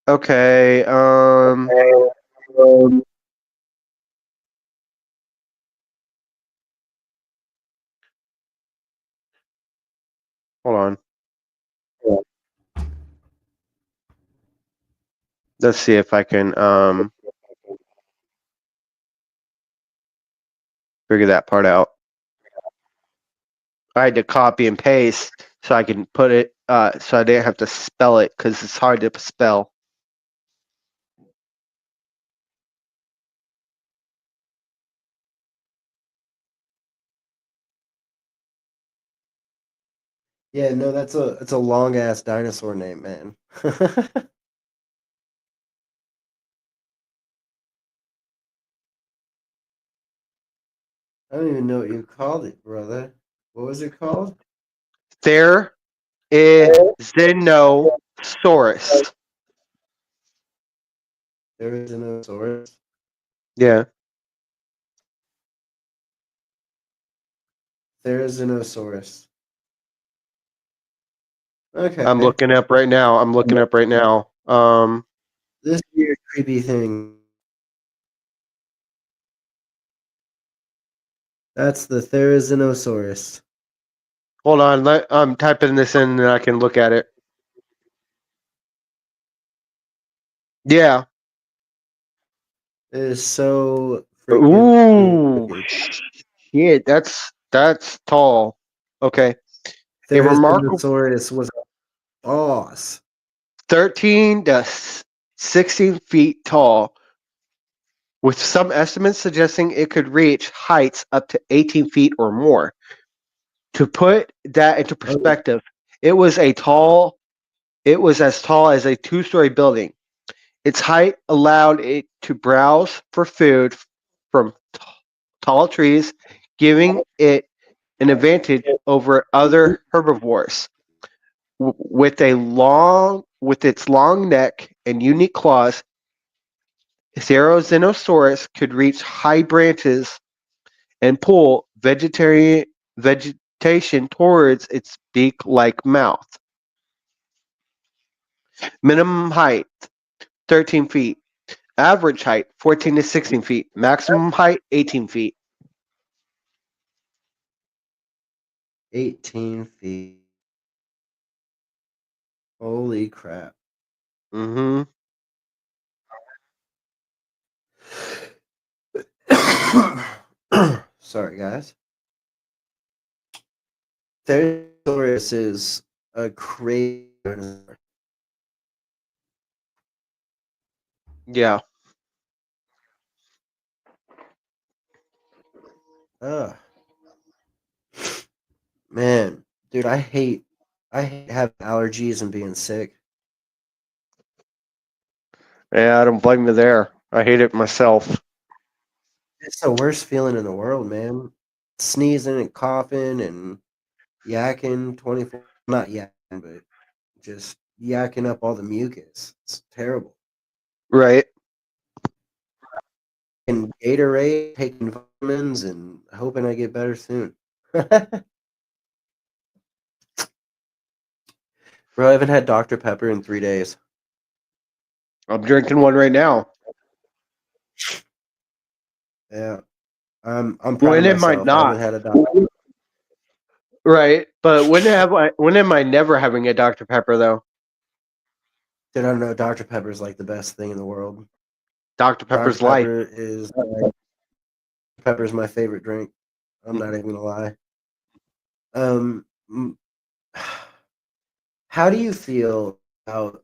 Okay, hold on. Let's see if I can figure that part out. I had to copy and paste so I can put it. So I didn't have to spell it because it's hard to spell. Yeah, no, it's a long ass dinosaur name, man. I don't even know what you called it, brother. What was it called? There is Xenosaurus. There is an Osaurus. Yeah, There is an Osaurus. Okay. I'm looking up right now. This weird creepy thing. That's the Therizinosaurus. Hold on. I'm typing this in and I can look at it. Yeah. It is so freaking Ooh, weird. shit. That's tall. Okay. A remarkable Therizinosaurus was a boss. 13 to 16 feet tall, with some estimates suggesting it could reach heights up to 18 feet or more. To put that into perspective, it was as tall as a two-story building. Its height allowed it to browse for food from tall trees, giving it an advantage over other herbivores. With its long neck and unique claws, Therizinosaurus could reach high branches and pull vegetation towards its beak-like mouth. Minimum height 13 feet. Average height 14 to 16 feet. Maximum height 18 feet. 18 feet. Holy crap. Mm-hmm. Sorry, guys. Therizinosaurus is a crazy dinosaur. Yeah. Ugh. Man, dude, I hate having allergies and being sick. Yeah, I don't blame you there. I hate it myself. It's the worst feeling in the world, man. Sneezing and coughing and yakking 24, not yakking, but just yakking up all the mucus. It's terrible. Right. And Gatorade, taking vitamins, and hoping I get better soon. Bro, I haven't had Dr. Pepper in 3 days. I'm drinking one right now. Yeah, I'm proud When of am I myself. I haven't not? had a Dr. Right. But when am I never having a Dr. Pepper though? Dude, I don't know. Dr. Pepper is like the best thing in the world. Dr. Dr. Pepper's life. Pepper is my favorite drink. I'm not even gonna lie. Um, m- how do you feel about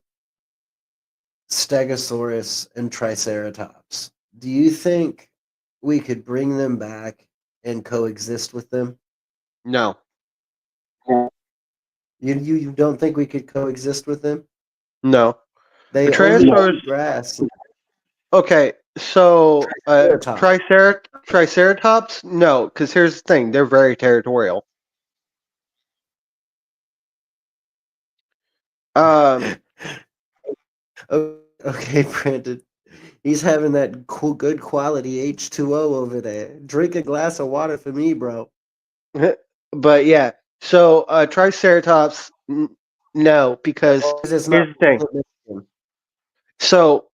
Stegosaurus and Triceratops? Do you think we could bring them back and coexist with them? No. You don't think we could coexist with them? No. The They only Tyrannosaurus. eat grass. Okay, so Triceratops. Triceratops? No, because here's the thing: they're very territorial. Um, Okay, Brandon. He's having that good quality H2O over there. Drink a glass of water for me, bro. but yeah, so Triceratops, no, because Because it's not. here's the thing: so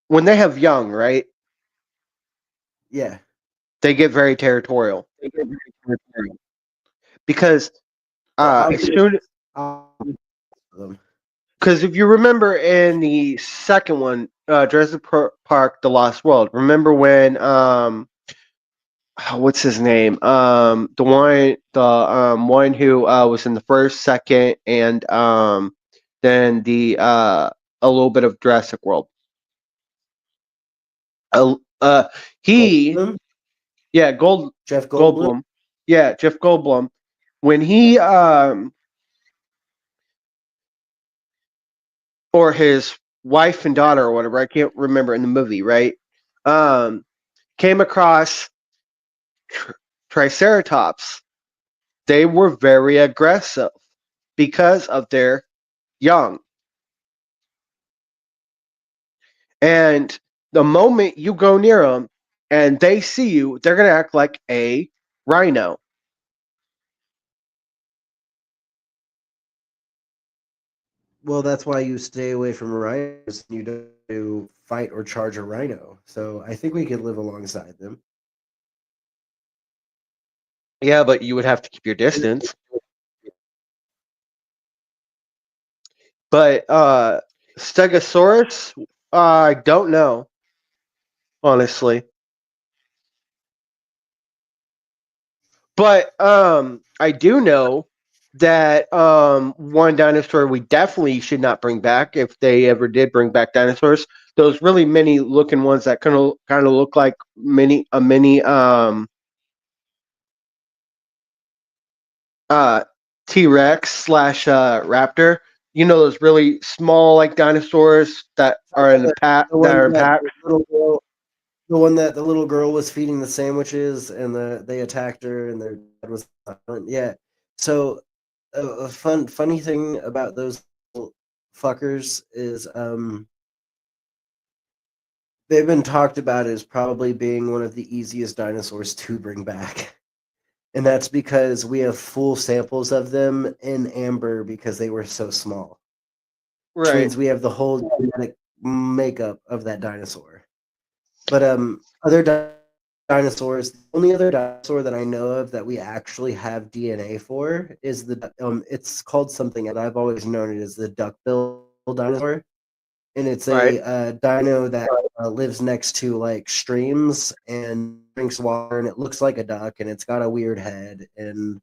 when they have young, right, Yeah. they get very territorial because Well, as soon them. because if you remember in the second one, Jurassic Park: The Lost World, remember when what's his name? The one who was in the first, second, and then a little bit of Jurassic World. He Goldblum? yeah Jeff Goldblum? Goldblum. Yeah, Jeff Goldblum. When he or his wife and daughter or whatever, I can't remember in the movie, right? Um, came across Triceratops. They were very aggressive because of their young. And the moment you go near them and they see you, they're going to act like a rhino. Well, that's why you stay away from rhinos. You don't do fight or charge a rhino. So I think we could live alongside them. Yeah, but you would have to keep your distance. But Stegosaurus, I don't know, honestly. But I do know that one dinosaur we definitely should not bring back if they ever did bring back dinosaurs. Those really mini looking ones that kind of look like mini uh T-Rex slash raptor. You know those really small like dinosaurs that are in the pack The that one are in that pack. the little girl, the one that the little girl was feeding the sandwiches, and they attacked her, and their dad was silent. Yeah. So a funny thing about those little fuckers is they've been talked about as probably being one of the easiest dinosaurs to bring back. And that's because we have full samples of them in amber because they were so small. Which Right. means we have the whole genetic makeup of that dinosaur. But other dinosaurs, the only other dinosaur that I know of that we actually have DNA for is it's called something, and I've always known it as the duckbill dinosaur, and it's Right. a dino that lives next to like streams and drinks water, and it looks like a duck, and it's got a weird head, and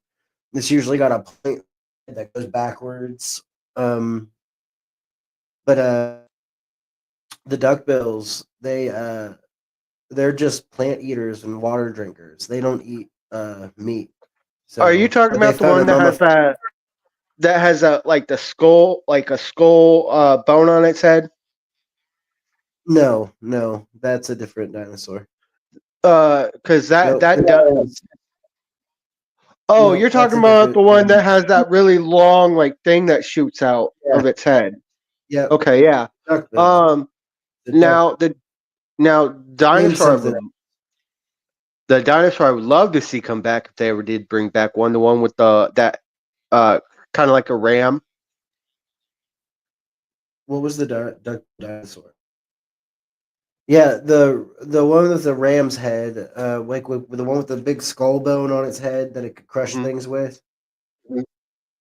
it's usually got a point that goes backwards. Um, but the duckbills, they're just plant eaters and water drinkers. They don't eat meat. Are you So, talking but they about the found one a mummy. that has a like the skull, like a skull bone on its head? No, that's a different dinosaur. Because Nope, oh, nope, you're that's talking a about the different. one that has that really long like thing that shoots out Yeah, of its head. yep, Okay, yeah. duckbill. Um, The duck now now named dinosaur something. the dinosaur I would love to see come back if they ever did bring back one, the one with the that uh kind of like a ram. What was the duck dinosaur? Yeah, the one with the ram's head, like with the one with the big skull bone on its head that it could crush Mhm. things with.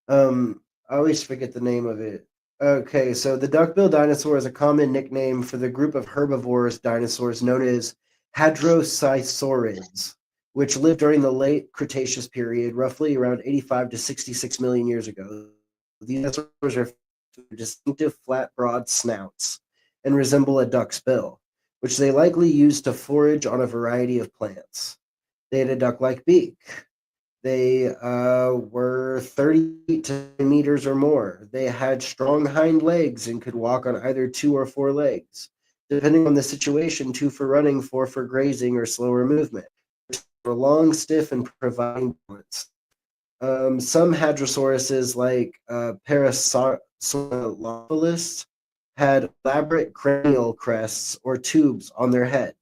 I always forget the name of it. Okay, so the duckbill dinosaur is a common nickname for the group of herbivorous dinosaurs known as hadrosaurids, which lived during the late Cretaceous period, roughly around 85 to 66 million years ago. These dinosaurs are distinctive flat, broad snouts and resemble a duck's bill, which they likely used to forage on a variety of plants. They had a duck-like beak. They were 30 meters or more. They had strong hind legs and could walk on either 2 or 4 legs. Depending on the situation, 2 for running, 4 for grazing, or slower movement. They were long, stiff, and providing balance. Some hadrosauruses, like Parasaurolophus, had elaborate cranial crests or tubes on their head.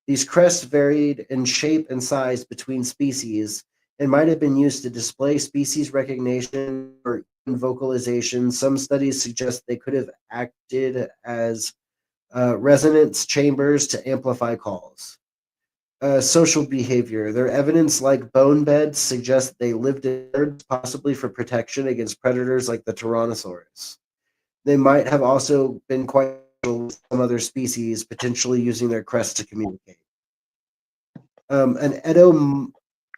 These crests varied in shape and size between species and might have been used to display species recognition or even vocalization. Some studies suggest they could have acted as resonance chambers to amplify calls. Social behavior. Their evidence, like bone beds, suggests they lived in herds, possibly for protection against predators like the Tyrannosaurus. They might have also been quite social with some other species, potentially using their crests to communicate. An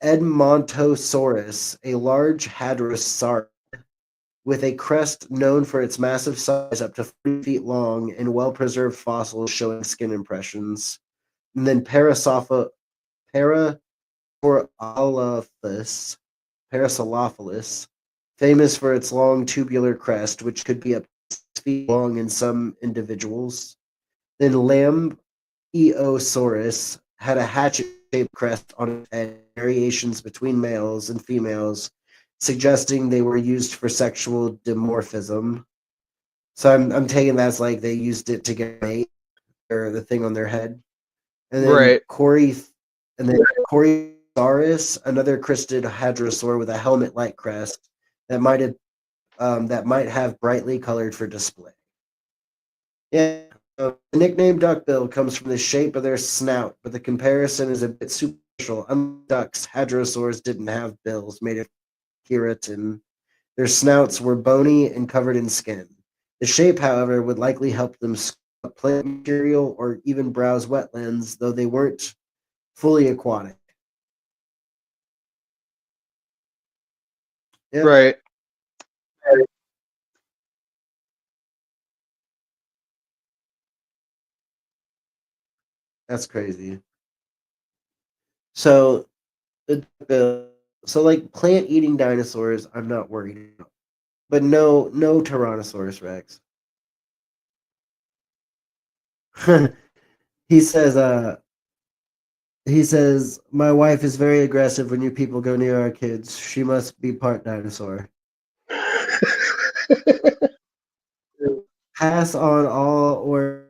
Edmontosaurus, a large hadrosaurid with a crest known for its massive size, up to 40 feet long, and well-preserved fossils showing skin impressions. And then Parasaurolophus, famous for its long tubular crest, which could be up to 6 feet long in some individuals. Then Lambeosaurus had a hatchet-shaped crest on its head, variations between males and females, suggesting they were used for sexual dimorphism. So I'm taking that as like they used it to get a mate, or the thing on their head. And then Right. Corythosaurus, another crested hadrosaur with a helmet-like crest that might have brightly colored for display. Yeah, the nickname duckbill comes from the shape of their snout, but the comparison is a bit superficial. Unlike ducks, hadrosaurs didn't have bills made of keratin. Their snouts were bony and covered in skin. The shape, however, would likely help them scoop up plant material or even browse wetlands, though they weren't fully aquatic. Yeah, Right. that's crazy. So so like plant-eating dinosaurs, I'm not worried about, but no Tyrannosaurus Rex. he says, my wife is very aggressive when you people go near our kids. She must be part dinosaur. Pass on all or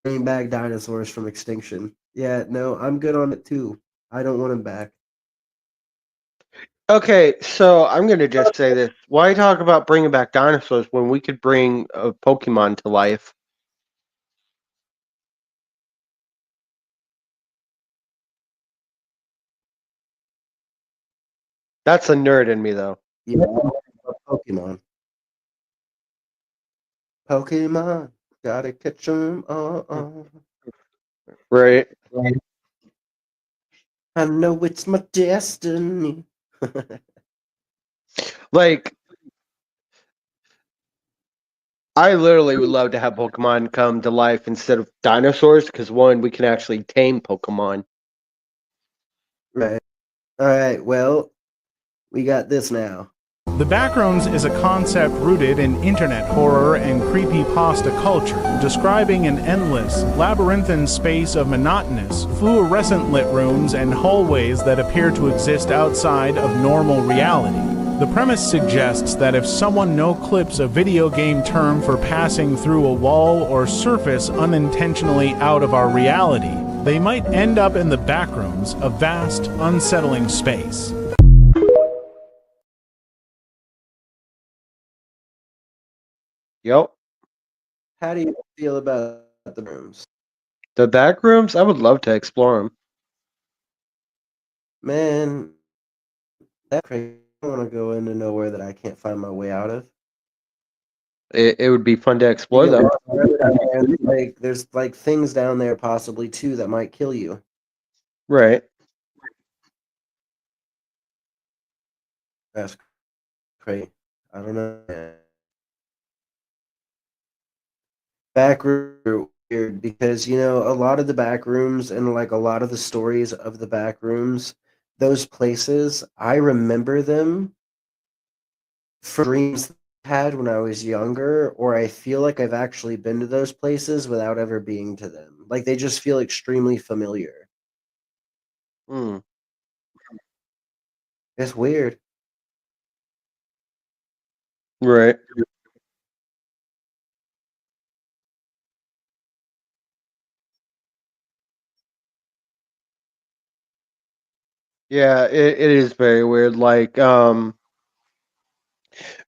bring back dinosaurs from extinction. Yeah, no, I'm good on it too. I don't want them back. Okay, so I'm going to just say this. Why talk about bringing back dinosaurs when we could bring a Pokemon to life? That's a nerd in me, though. Yeah, Pokemon. Pokemon, gotta catch 'em all. Right. I know it's my destiny. Like, I literally would love to have Pokemon come to life instead of dinosaurs because, one, we can actually tame Pokemon. Right. All right. Well, we got this now. The Backrooms is a concept rooted in internet horror and creepypasta culture, describing an endless, labyrinthine space of monotonous, fluorescent-lit rooms and hallways that appear to exist outside of normal reality. The premise suggests that if someone no-clips a video game term for passing through a wall or surface unintentionally out of our reality, they might end up in the backrooms, a vast, unsettling space. Yep. How do you feel about the rooms? The back rooms, I would love to explore them. Man, that's crazy. I want to go into nowhere that I can't find my way out of. It would be fun to You explore get them. lost forever down there, and there's like things down there possibly too that might kill you. Right. That's crazy. I don't know. Back room are weird because a a lot of the back rooms and like a lot of the stories of the back rooms, those places, I remember them from dreams I had when I was younger, or I feel like I've actually been to those places without ever being to them. Like they just feel extremely familiar. Hmm. It's weird. Right. Yeah, it is very weird. Like,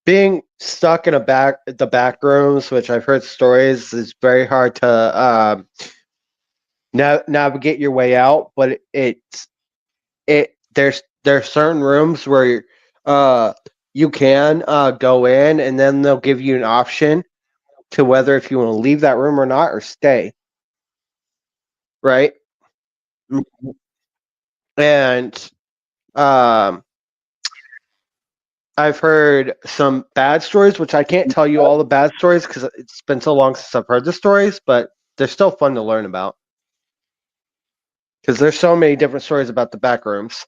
being stuck in the back rooms, which I've heard stories, is very hard to navigate your way out. But there's certain rooms where you can go in, and then they'll give you an option to whether if you want to leave that room or not or stay. Right. Mhm. And um, I've heard some bad stories, which I can't tell you all the bad stories because it's been so long since I've heard the stories, but they're still fun to learn about. Because there's so many different stories about the back rooms.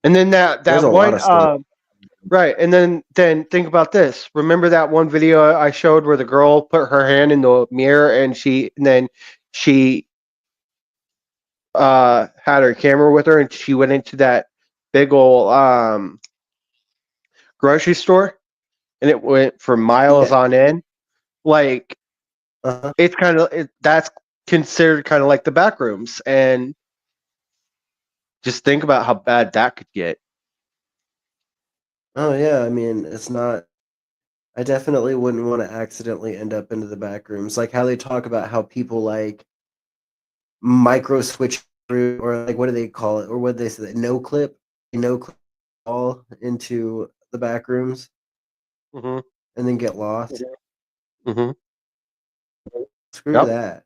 And then that There's a lot one, of stories. right? And then think about this. Remember that one video I showed where the girl put her hand in the mirror and then she had her camera with her and she went into that big old grocery store and it went for miles on end. Like it's kind of that's considered kind of like the back rooms, and just think about how bad that could get. Oh yeah, I mean, it's not. I definitely wouldn't want to accidentally end up into the back rooms, like how they talk about how people like micro switch through, or like what do they call it, or what do they say, no clip all into the back rooms, Mm-hmm. and then get lost. Mm-hmm. Screw Yep. that.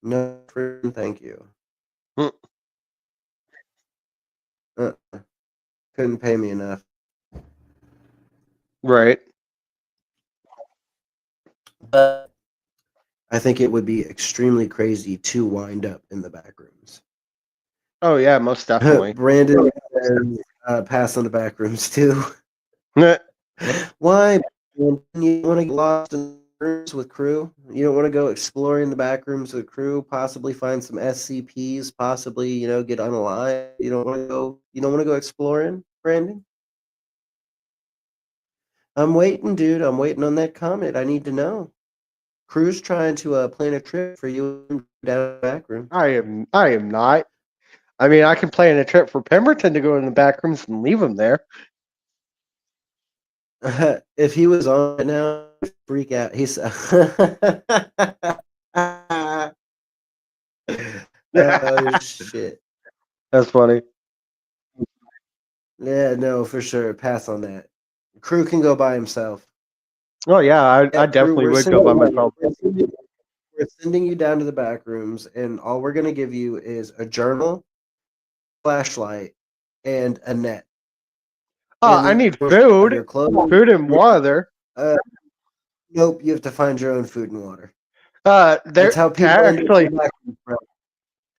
No, thank you. Couldn't pay me enough. Right. But I think it would be extremely crazy to wind up in the back rooms. Oh yeah, most definitely. Brandon pass on the back rooms too. Why? You want to get lost in rooms with crew? You don't want to go exploring the back rooms with crew? Possibly find some SCPs? Possibly, get unalive? You don't want to go? You don't want to go exploring, Brandon? I'm waiting, dude. I'm waiting on that comment. I need to know. Crew's trying to plan a trip for you down the back room. I am not. I mean, I can plan a trip for Pemberton to go in the back rooms and leave him there. If he was on it now, I'd freak out. He's oh shit. That's funny. Yeah, no, for sure. Pass on that. Crew can go by himself. Oh yeah, I definitely would go by myself. We're sending you down to the back rooms, and all we're gonna give you is a journal, flashlight, and a net. I need food, food and water. Nope, you have to find your own food and water. That's how people actually.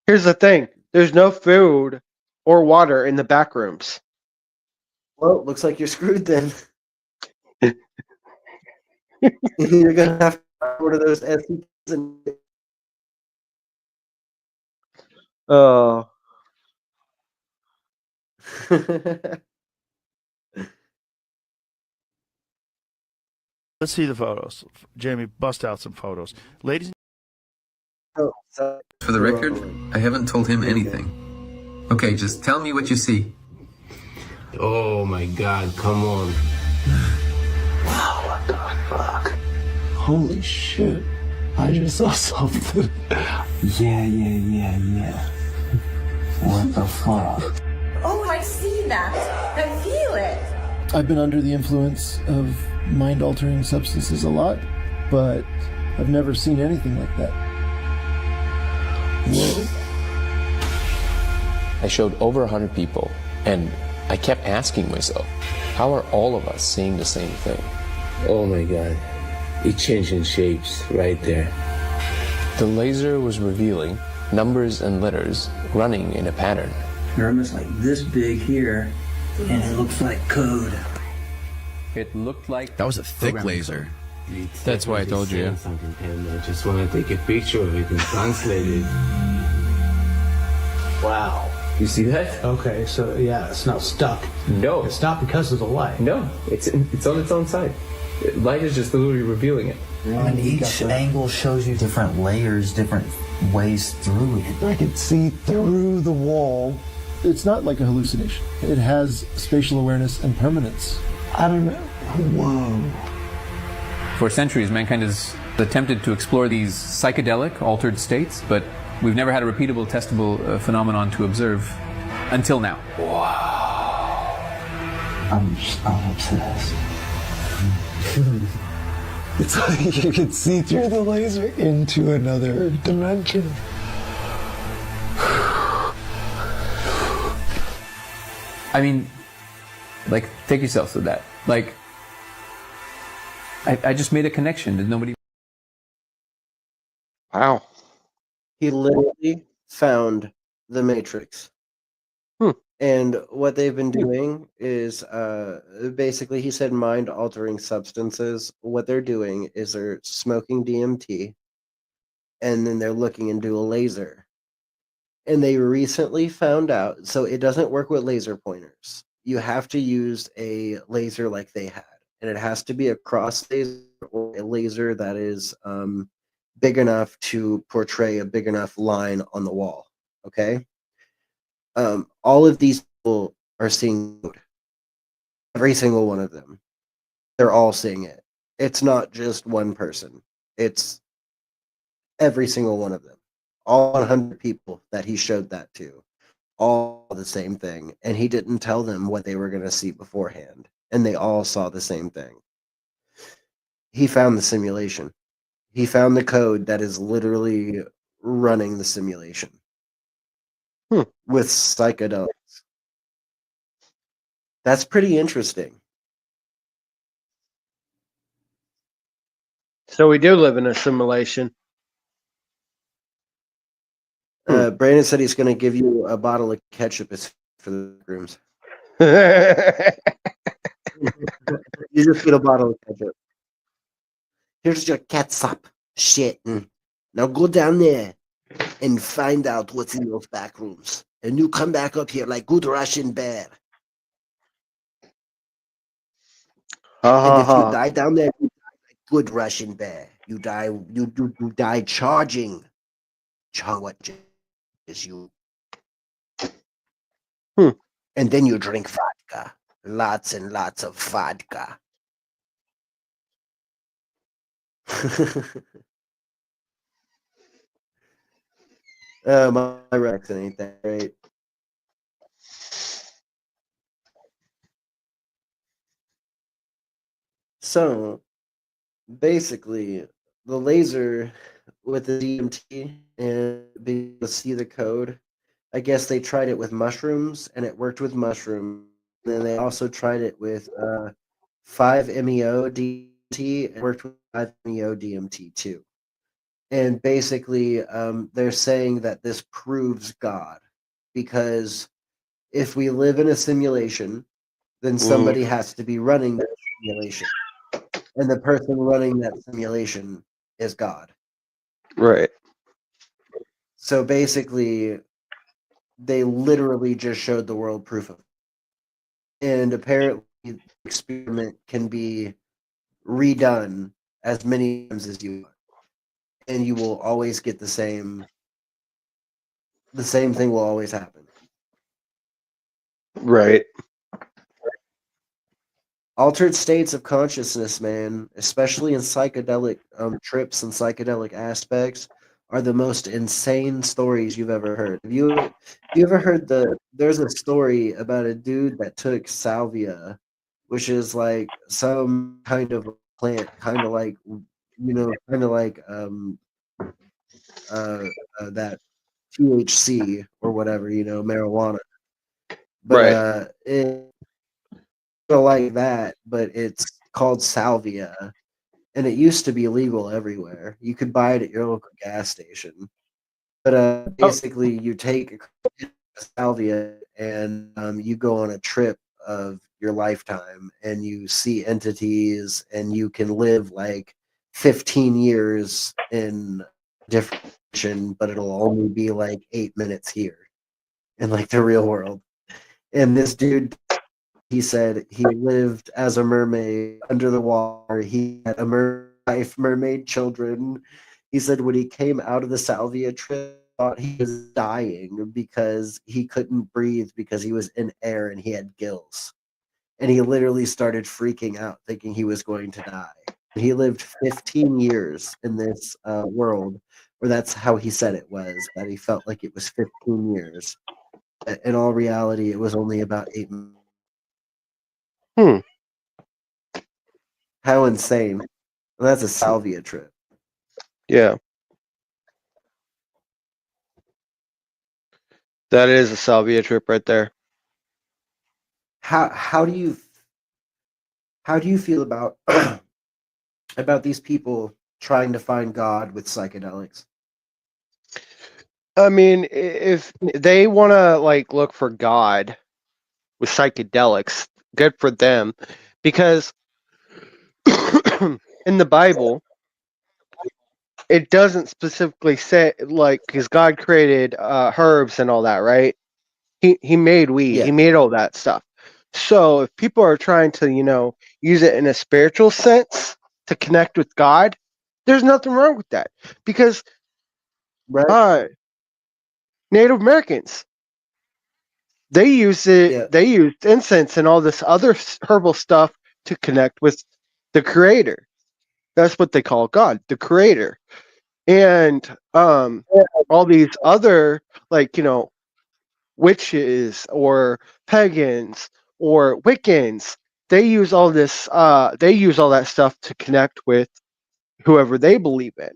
Here's the thing: there's no food or water in the back rooms. Well, looks like you're screwed then. You're gonna have to order those SCPs and. Oh. Let's see the photos. Jamie, bust out some photos. Ladies. For the record, I haven't told him anything. Okay, just tell me what you see. Oh my God, come on. Wow, what the fuck? Holy shit. I just saw something. Yeah. What the fuck? Oh, I see that. I feel it. I've been under the influence of mind-altering substances a lot, but I've never seen anything like that. Whoa. I showed over 100 people, and I kept asking myself, how are all of us seeing the same thing? Oh my God. It's changing shapes right there. The laser was revealing numbers and letters running in a pattern. They're almost like this big here, and it looks like code. It looked like... That was a thick laser. That's why I told you. And I just want to take a picture of it and translate it. Wow. You see that? Okay, so yeah, it's not stuck. No. It's not because of the light. No, it's on its own side. Light is just literally revealing it. And each angle shows you different layers, different ways through it. I could see through the wall. It's not like a hallucination. It has spatial awareness and permanence. I don't know. Whoa. For centuries, mankind has attempted to explore these psychedelic, altered states, but we've never had a repeatable, testable phenomenon to observe until now. Wow. I'm obsessed. It's like you can see through the laser into another dimension. I mean, like, take yourself to that. Like, I just made a connection that nobody. Wow. He literally found the Matrix. And what they've been doing is basically, he said, mind altering substances. What they're doing is they're smoking DMT and then they're looking into a laser. And they recently found out, so it doesn't work with laser pointers. You have to use a laser like they had, and it has to be a cross laser or a laser that is big enough to portray a big enough line on the wall. Okay. All of these people are seeing code. Every single one of them. They're all seeing it. It's not just one person. It's every single one of them. All 100 people that he showed that to. All the same thing. And he didn't tell them what they were going to see beforehand. And they all saw the same thing. He found the simulation. He found the code that is literally running the simulation. With psychedelics. That's pretty interesting. So we do live in a simulation. Brandon said he's going to give you a bottle of ketchup for the rooms. You just get a bottle of ketchup. Here's your catsup. Shit. Now go down there and find out what's in those back rooms. And you come back up here like good Russian bear. And if you die down there, you die like good Russian bear. You die. You die charging. What is you? And then you drink vodka. Lots and lots of vodka. My accent ain't that great. So, basically, the laser with the DMT and being able to see the code, I guess they tried it with mushrooms, and it worked with mushrooms. And then they also tried it with 5-MeO DMT, and it worked with 5-MeO DMT too. And basically, they're saying that this proves God, because if we live in a simulation, then somebody has to be running that simulation. And the person running that simulation is God. Right. So basically, they literally just showed the world proof of it. And apparently, the experiment can be redone as many times as you want. And you will always get the same thing will always happen. Right. Altered states of consciousness, man, especially in psychedelic trips and psychedelic aspects, are the most insane stories you've ever heard. Have you ever heard there's a story about a dude that took salvia, which is like some kind of plant, kind of like that THC or whatever, marijuana. But it's like that, but it's called salvia, and it used to be legal everywhere. You could buy it at your local gas station. But basically, you take salvia and you go on a trip of your lifetime, and you see entities, and you can live like 15 years in different dimension, but it'll only be like 8 minutes here in like the real world. And this dude, he said he lived as a mermaid under the water. He had a mermaid children. He said when he came out of the salvia trip, thought he was dying because he couldn't breathe because he was in air and he had gills. And he literally started freaking out, thinking he was going to die. He lived 15 years in this world, or that's how he said it was, that he felt like it was 15 years. In all reality, it was only about 8 months. How insane. And that's a salvia trip. Yeah. That is a salvia trip right there. How do you feel about about these people trying to find God with psychedelics? I mean, if they want to like look for God with psychedelics, good for them, because in the Bible it doesn't specifically say like because God created herbs and all that, right? He made weed, he Yeah. made all that stuff. So if people are trying to use it in a spiritual sense to connect with God, there's nothing wrong with that because Right. Native Americans, they use it. Yeah. They used incense and all this other herbal stuff to connect with the Creator. That's what they call God, the Creator. And all these other witches or pagans or Wiccans, they use all this. They use all that stuff to connect with whoever they believe in.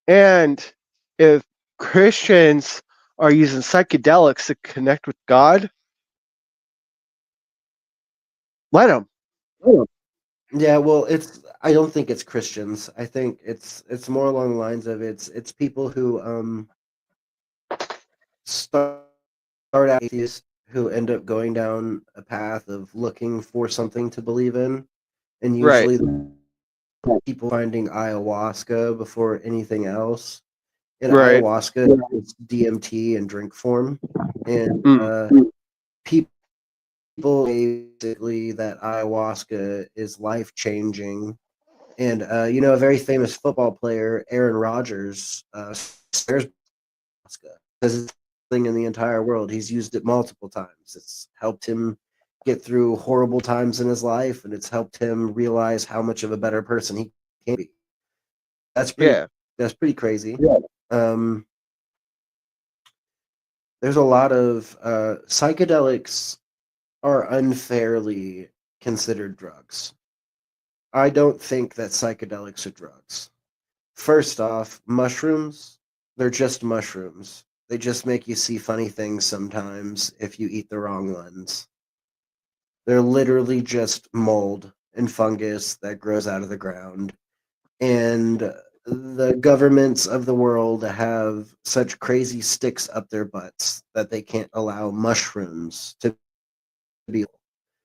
And if Christians are using psychedelics to connect with God, let them. Yeah, well, I don't think it's Christians. I think it's more along the lines of it's people who start out atheists who end up going down a path of looking for something to believe in, and Right. usually people finding ayahuasca before anything else. And Right. ayahuasca is DMT in drink form, and people basically that ayahuasca is life changing. And a very famous football player, Aaron Rodgers, swears ayahuasca because it's the thing in the entire world. He's used it multiple times. It's helped him get through horrible times in his life, and it's helped him realize how much of a better person he can be. That's pretty. Yeah. That's pretty crazy. Yeah. There's a lot of psychedelics are unfairly considered drugs. I don't think that psychedelics are drugs. First off, mushrooms, they're just mushrooms. They just make you see funny things sometimes if you eat the wrong ones. They're literally just mold and fungus that grows out of the ground. And the governments of the world have such crazy sticks up their butts that they can't allow mushrooms to be.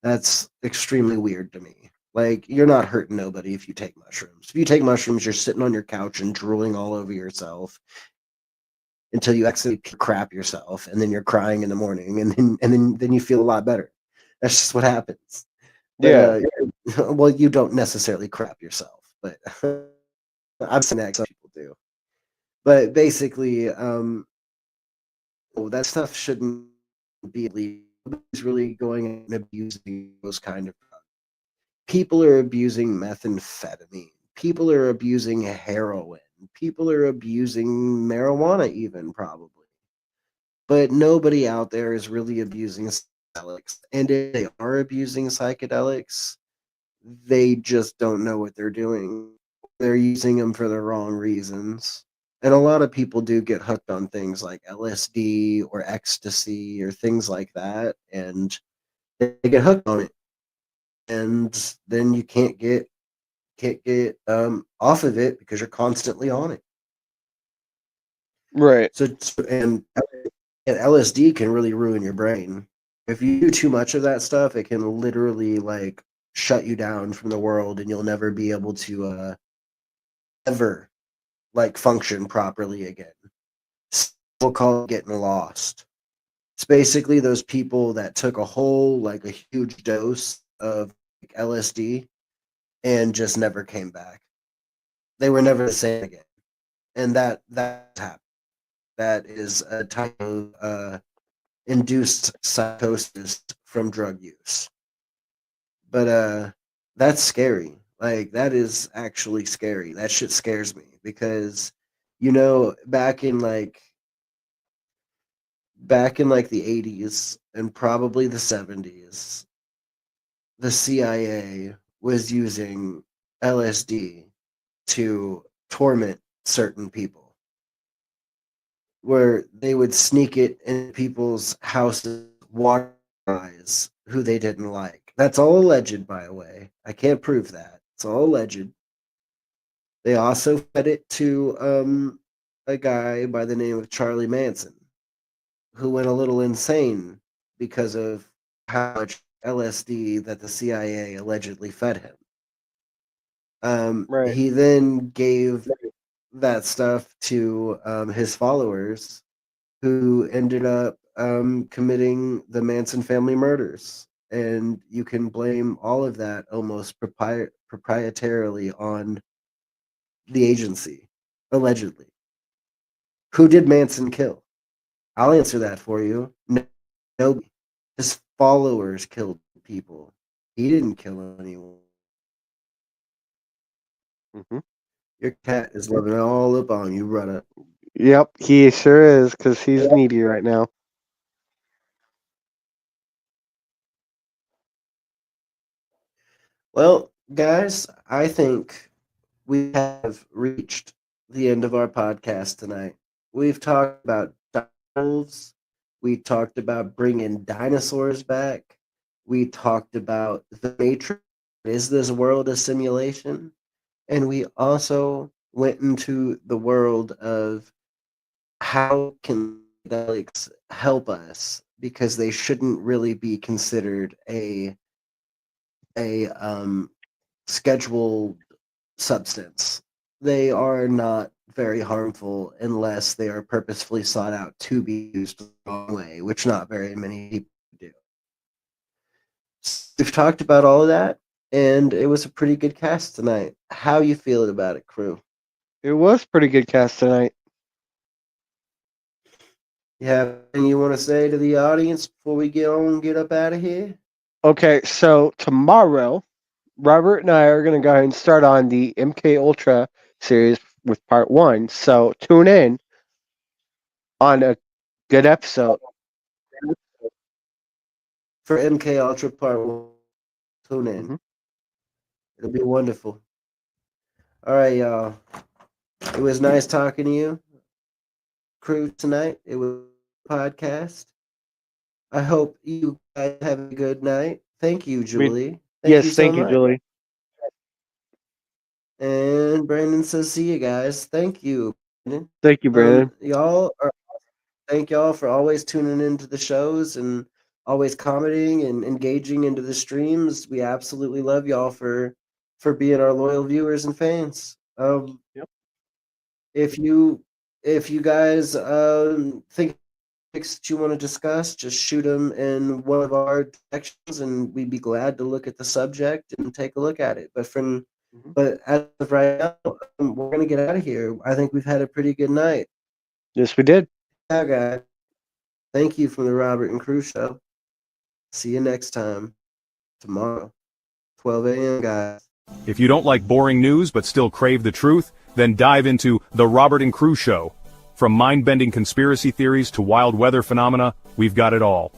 That's extremely weird to me. Like, you're not hurting nobody if you take mushrooms. If you take mushrooms, you're sitting on your couch and drooling all over yourself until you actually crap yourself, and then you're crying in the morning, and then you feel a lot better. That's just what happens. But, well, you don't necessarily crap yourself, but I've seen that some people do. But basically, that stuff shouldn't be illegal. Nobody's really going and abusing those kind of drugs. People are abusing methamphetamine. People are abusing heroin. People are abusing marijuana, even probably. But nobody out there is really abusing psychedelics. And if they are abusing psychedelics, they just don't know what they're doing. They're using them for the wrong reasons. And a lot of people do get hooked on things like LSD or ecstasy or things like that, and they get hooked on it. And then you can't get off of it because you're constantly on it. Right. So and LSD can really ruin your brain. If you do too much of that stuff, it can literally like shut you down from the world, and you'll never be able to ever like function properly again. We'll call it getting lost. It's basically those people that took a huge dose of LSD and just never came back. They were never the same again. And that happened. That is a type of induced psychosis from drug use. But that's scary. Like, that is actually scary. That shit scares me because back in like the 80s and probably the 70s, the CIA was using LSD to torment certain people, where they would sneak it in people's houses, water eyes who they didn't like. That's all alleged, by the way. I can't prove that. It's all alleged. They also fed it to a guy by the name of Charlie Manson, who went a little insane because of how much LSD that the CIA allegedly fed him. Right. He then gave that stuff to his followers, who ended up committing the Manson family murders. And you can blame all of that almost proprietarily on the agency, allegedly. Who did Manson kill? I'll answer that for you. Nobody. His followers killed people. He didn't kill anyone. Mm-hmm. Your cat is loving all up on you, brother. Yep, he sure is, because he's needy right now. Well, guys, I think we have reached the end of our podcast tonight. We've talked about wolves. We talked about bringing dinosaurs back. We talked about the Matrix. Is this world a simulation? And we also went into the world of how can psychedelics help us, because they shouldn't really be considered a scheduled substance. They are not very harmful unless they are purposefully sought out to be used the wrong way, which not very many people do. So we've talked about all of that, and it was a pretty good cast tonight. How you feeling about it, crew? It was pretty good cast tonight. You have anything you want to say to the audience before we get up out of here? Okay, so tomorrow, Robert and I are going to go ahead and start on the MK Ultra series with part 1. So tune in on a good episode. For MK Ultra Part 1, tune in. Mm-hmm. It'll be wonderful. All right, y'all. It was nice talking to you, crew, tonight. It was a podcast. I hope you guys have a good night. Thank you, Julie. Thank you, Julie. And Brandon says, see you guys. Thank you, Brandon. Thank you, Brandon. Thank y'all for always tuning into the shows and always commenting and engaging into the streams. We absolutely love y'all for being our loyal viewers and fans. Yep. If you guys think that you want to discuss, just shoot them in one of our sections, and we'd be glad to look at the subject and take a look at it. But as of right now, we're gonna get out of here. I think we've had a pretty good night. Yes, we did. Yeah, guys. Thank you from the Robert and Crew Show. See you next time, tomorrow, 12 a.m., guys. If you don't like boring news but still crave the truth, then dive into The Robert and Crew Show. From mind-bending conspiracy theories to wild weather phenomena, we've got it all.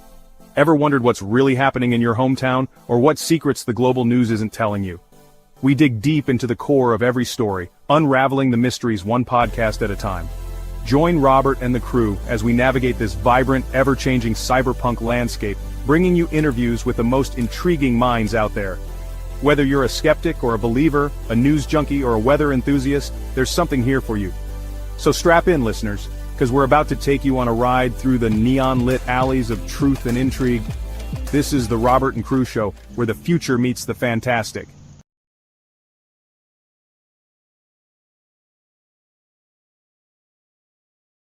Ever wondered what's really happening in your hometown, or what secrets the global news isn't telling you? We dig deep into the core of every story, unraveling the mysteries one podcast at a time. Join Robert and the crew as we navigate this vibrant, ever-changing cyberpunk landscape, bringing you interviews with the most intriguing minds out there. Whether you're a skeptic or a believer, a news junkie or a weather enthusiast, there's something here for you. So strap in, listeners, because we're about to take you on a ride through the neon-lit alleys of truth and intrigue. This is the Robert and Crew Show, where the future meets the fantastic.